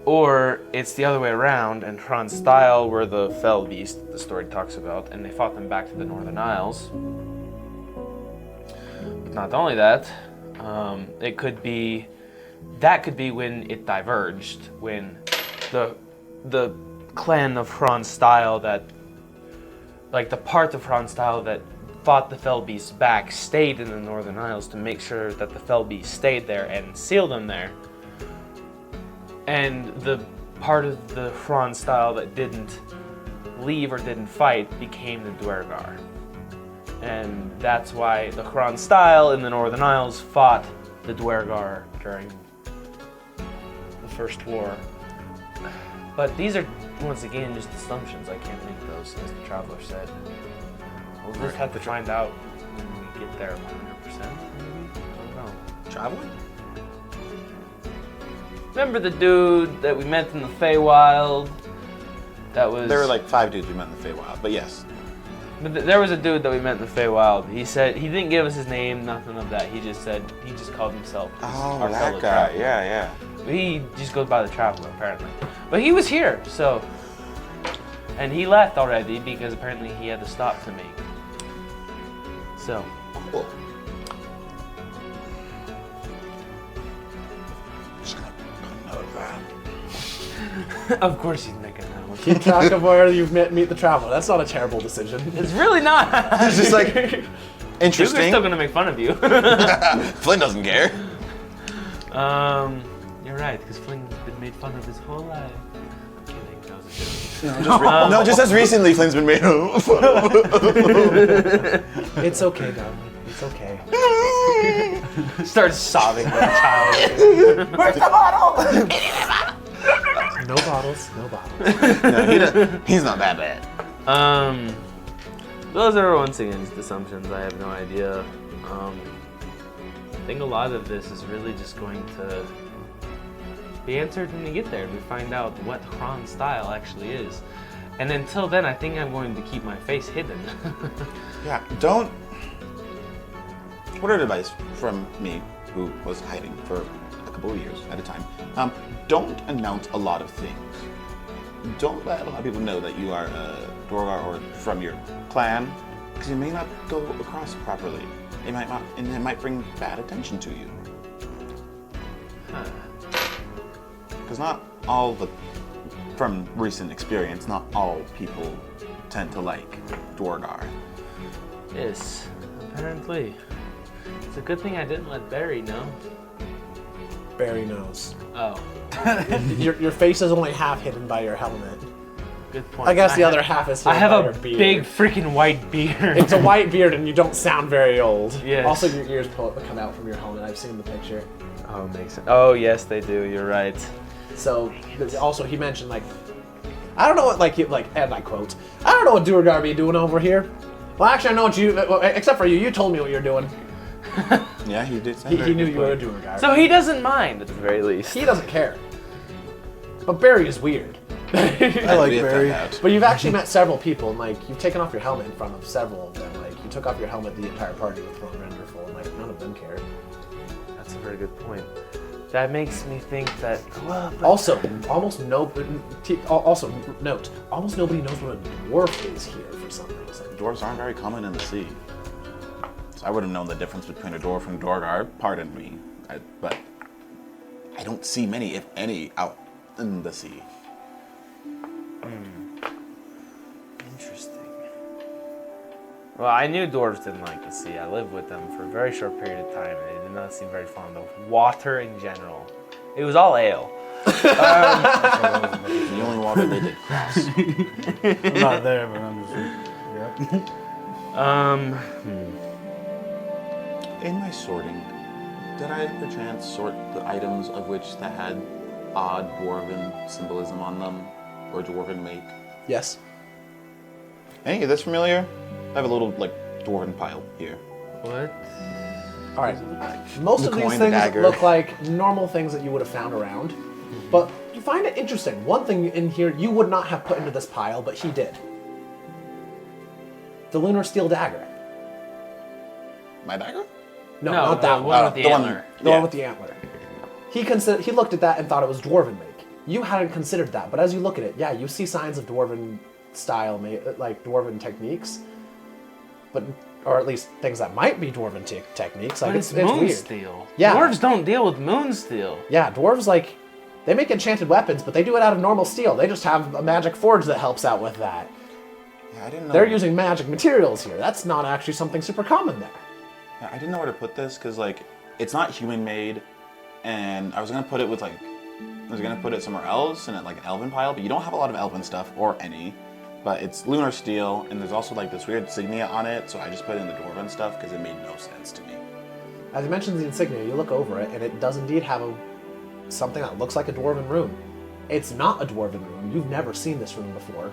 Or it's the other way around, and Hran Style were the fell beast that the story talks about, and they fought them back to the Northern Isles. But not only that, that could be when it diverged, when the clan of Hran Style that, like the part of Hran Style that fought the fell beasts back, stayed in the Northern Isles to make sure that the fell beasts stayed there and sealed them there. And the part of the Hran Style that didn't leave or didn't fight became the Duergar. And that's why the Hran Style in the Northern Isles fought the Duergar during the First War. But these are, once again, just assumptions. I can't make those, as the Traveler said. We'll just have to find out when we get there 100%, maybe? I don't know. Traveling? Remember the dude that we met in the Feywild? That was... There were like 5 dudes we met in the Feywild, but yes. But there was a dude that we met in the Feywild. He said, he didn't give us his name, nothing of that. He just said, he just called himself our that fellow guy. traveler. Yeah. But he just goes by the Traveler, apparently. But he was here, so... And he left already because apparently he had a stop to make. So... Cool. Just gonna put a note of that. Of course he'd make a note. Keep track of where you've meet the Traveler. That's not a terrible decision. It's really not! It's just like, Duke's interesting. still gonna make fun of you. Flynn doesn't care. You're right, because Flynn's been made fun of his whole life. I'm kidding, that was a joke. No, just as recently Flynn's been made fun of. It's okay, darling. It's okay. Starts sobbing like a child. Where's the bottle? No bottles. No, he's not that bad. Those are once again just assumptions. I have no idea. I think a lot of this is really just going to be answered when we get there. We find out what Hran Style actually is. And until then, I think I'm going to keep my face hidden. Yeah, don't... Word of advice from me, who was hiding for a couple of years at a time. Don't announce a lot of things. Don't let a lot of people know that you are a Duergar or from your clan, because you may not go across properly. It might not, and it might bring bad attention to you. Because not all from recent experience, not all people tend to like Duergar. Yes, apparently. It's a good thing I didn't let Barry know. Barry knows. Oh. Your face is only half hidden by your helmet. Good point. I guess the other half is I hidden have by a your beard. big freaking white beard. It's a white beard and you don't sound very old. Yes. Also, your ears come out from your helmet. I've seen the picture. Oh, makes sense. Oh, yes, they do. You're right. So, also he mentioned like, I don't know what and I quote, I don't know what Duergar be doing over here. Well, actually, I know what you, except for you. You told me what you're doing. Yeah, he did say He knew you were a Duergar. So he doesn't mind, at the very least. He doesn't care. But Barry is weird. I like We Barry. found out. But you've actually met several people, and like you've taken off your helmet in front of several of them. Like you took off your helmet, the entire party was thrown Renderful, and like none of them care. That's a very good point. That makes me think that. Well, but Also, almost nobody knows what a dwarf is here for some reason. Dwarves aren't very common in the sea. So I would have known the difference between a dwarf and a Duergar, pardon me. But I don't see many, if any, out in the sea. Interesting. Well, I knew dwarves didn't like the sea. I lived with them for a very short period of time, and they did not seem very fond of water in general. It was all ale. The only water they did cross. I'm not there, but I'm just. Yep. In my sorting, did I perchance sort the items of which that had odd dwarven symbolism on them, or dwarven make? Yes. Any of this familiar? I have a little, dwarven pile here. What? All right. Most The of these coin, the things dagger. look like normal things that you would have found around, but you find it interesting. One thing in here you would not have put into this pile, but he did. The lunar steel dagger. My dagger? No, No, not the that one one. with the the one- antler. The one Yeah. with the antler. He looked at that and thought it was dwarven make. You hadn't considered that, but as you look at it, yeah, you see signs of dwarven style, like dwarven techniques, but or at least things that might be dwarven techniques. Like But it's moon weird. steel. Yeah. Dwarves don't deal with moon steel. Yeah, dwarves they make enchanted weapons, but they do it out of normal steel. They just have a magic forge that helps out with that. Yeah, I didn't know. They're using magic materials here. That's not actually something super common there. Yeah, I didn't know where to put this because it's not human made, and I was gonna put it somewhere else in an elven pile, but you don't have a lot of elven stuff or any. But it's lunar steel, and there's also this weird insignia on it, so I just put it in the dwarven stuff because it made no sense to me. As you mentioned the insignia, you look over it, and it does indeed have something that looks like a dwarven rune. It's not a dwarven rune. You've never seen this rune before,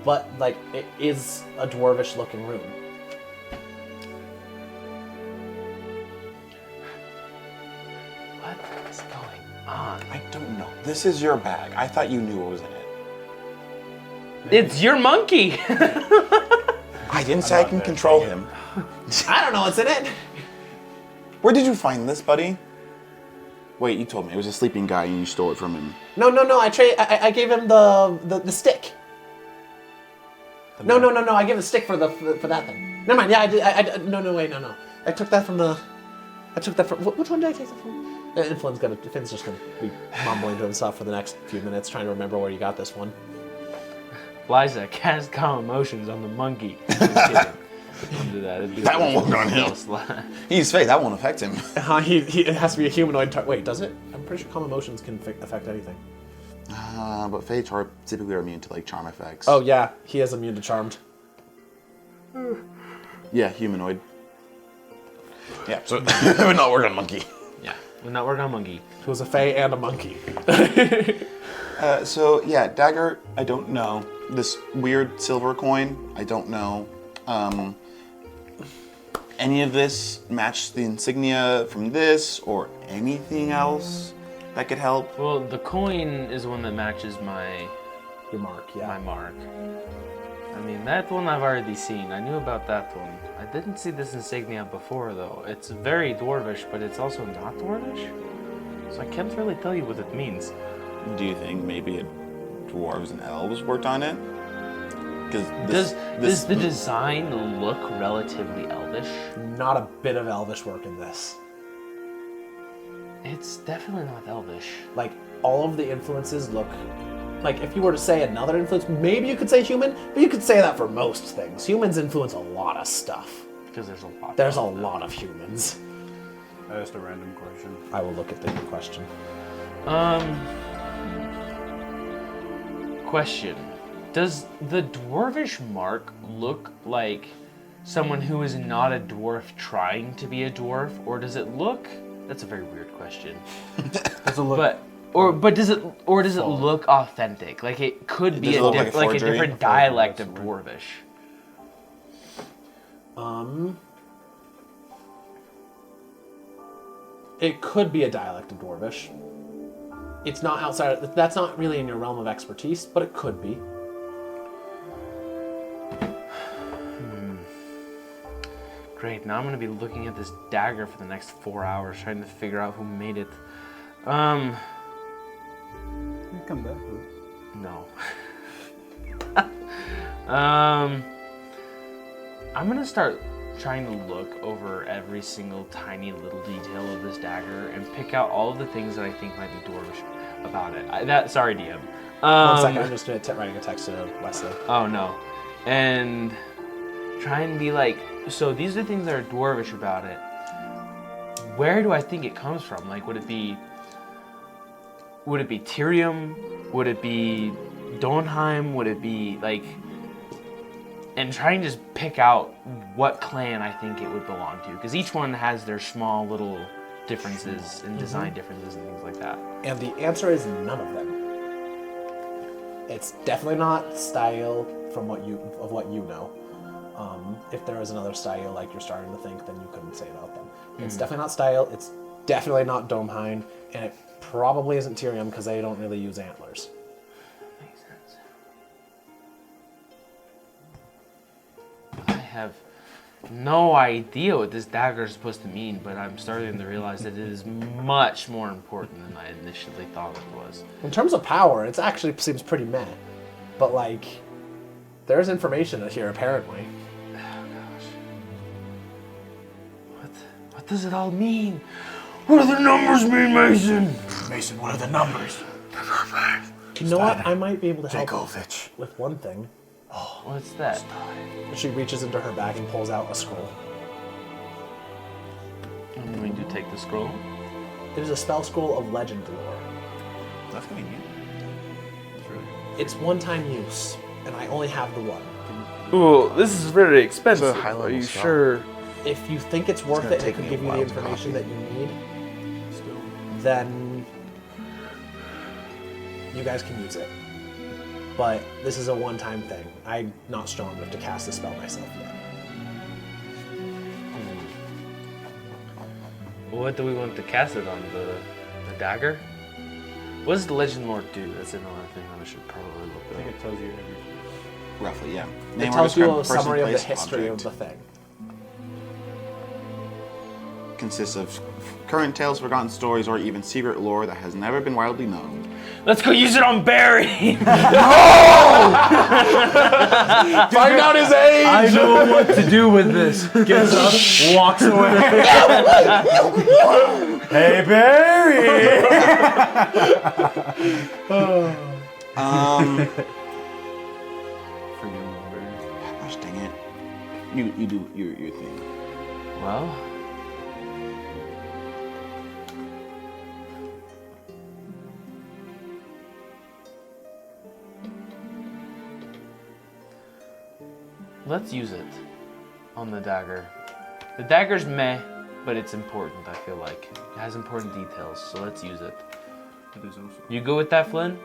but it is a dwarvish-looking rune. What is going on? I don't know. This is your bag. I thought you knew what was in it. It's your monkey. I didn't say I can control him. I don't know what's in it. Where did you find this, buddy? Wait, you told me it was a sleeping guy and you stole it from him. No. I gave him the stick. No. I gave him the stick for that thing. Never mind. Yeah, I did. No. I took that from which one did I take that from? And Finn's just gonna be mumbling to himself for the next few minutes, trying to remember where you got this one. Liza, cast calm emotions on the monkey. Just kidding. Don't do that. It'd be That won't work on him. him. He's fake. That won't affect him. It has to be a humanoid. Wait, does it? I'm pretty sure calm emotions can affect anything. But Fates are typically immune to charm effects. Oh yeah, he is immune to charmed. Yeah, humanoid. Yeah, so it would not work on monkey. Yeah, would not work on monkey. Who was a fae and a monkey. So yeah, dagger, I don't know. This weird silver coin, I don't know. Any of this match the insignia from this or anything else that could help? Well, the coin is one that matches my Your mark, yeah. my mark. I mean, that one I've already seen. I knew about that one. I didn't see this insignia before, though. It's very dwarvish, but it's also not dwarvish. So I can't really tell you what it means. Do you think maybe dwarves and elves worked on it? Does the design look relatively elvish? Not a bit of elvish work in this. It's definitely not elvish. All of the influences look if you were to say another influence, maybe you could say human, but you could say that for most things. Humans influence a lot of stuff. Because there's a lot. There's a lot of humans. I asked a random question. I will look at the question. Question. Does the dwarvish mark look like someone who is not a dwarf trying to be a dwarf, or does it look? That's a very weird question. Does it look? Does it look authentic? Like it could be Does it look like a like a forgery? different dialect of dwarvish. It could be a dialect of Dwarvish. It's not outside. That's not really in your realm of expertise, but it could be. Great. Now I'm gonna be looking at this dagger for the next 4 hours, trying to figure out who made it. You come back with it. No. I'm gonna start trying to look over every single tiny little detail of this dagger and pick out all of the things that I think might be dwarvish about it. Sorry, DM. 1 second, I'm just writing a text to Wesley. Oh no. And try and be like, so these are the things that are dwarvish about it. Where do I think it comes from? Like, would it be Tyrium? Would it be Donheim? Would it be like, and try and just pick out what clan I think it would belong to, because each one has their small little differences and design differences and things like that. And the answer is none of them. It's definitely not style from what you know. If there is another style like you're starting to think, then you couldn't say about them. It's definitely not style. It's definitely not Domhind, and it probably isn't Tyrium because they don't really use antlers. Makes sense. I have no idea what this dagger is supposed to mean, but I'm starting to realize that it is much more important than I initially thought it was. In terms of power, it actually seems pretty meh. But like, there's information here apparently. What does it all mean? What do the numbers mean, Mason? Mason, what are the numbers? You know what? I might be able to help Jakovich. with one thing. What's that? She reaches into her bag and pulls out a scroll. I'm going to take the scroll. It is a spell scroll of legend lore. That's convenient. It's one-time use, and I only have the one. Ooh, this is very expensive. It's a high-level Are you spell. sure? If you think it's worth gonna it and it take could me give a you the while to information copy. that you need, then you guys can use it. But this is a one-time thing. I'm not strong enough to cast the spell myself yet. What do we want to cast it on? The dagger? What does the legend lore do? That's another thing that I should probably I look think up. it tells you everything. Roughly, yeah. It Name or tells you describe a person, summary of the place, history object. of the thing. Consists of current tales, forgotten stories, or even secret lore that has never been widely known. Let's go use it on Barry! Find out his age! I know what to do with this. Gets up, walks away. Hey, Barry! Forget about Barry. Gosh dang it. You do your thing. Well, let's use it on the dagger. The dagger's meh, but it's important, I feel like. It has important details, so let's use it. But there's also You go with that, Flynn?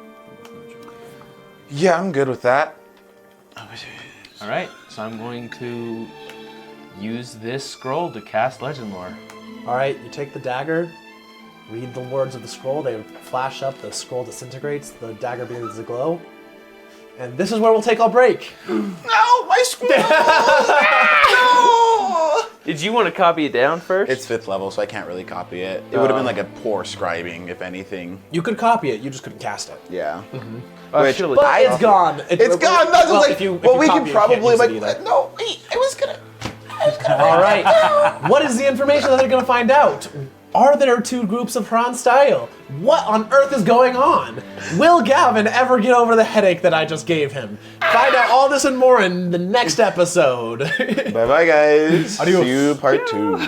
Yeah, I'm good with that. Alright, so I'm going to use this scroll to cast Legend Lore. Alright, you take the dagger, read the words of the scroll, they flash up, the scroll disintegrates, the dagger begins to glow. And this is where we'll take our break. No, my scroll! No! Did you want to copy it down first? It's 5th level, so I can't really copy it. It would have been like a poor scribing, if anything. You could copy it, you just couldn't cast it. Yeah. I should've- But it's gone. It's gone. That's well, like. if you well, we copy can it, you can't probably use like. it either. No, wait. I was gonna. All right. What is the information that they're going to find out? Are there two groups of Hran style? What on earth is going on? Will Gavin ever get over the headache that I just gave him? Find out all this and more in the next episode. Bye bye, guys. Adios. See you part 2.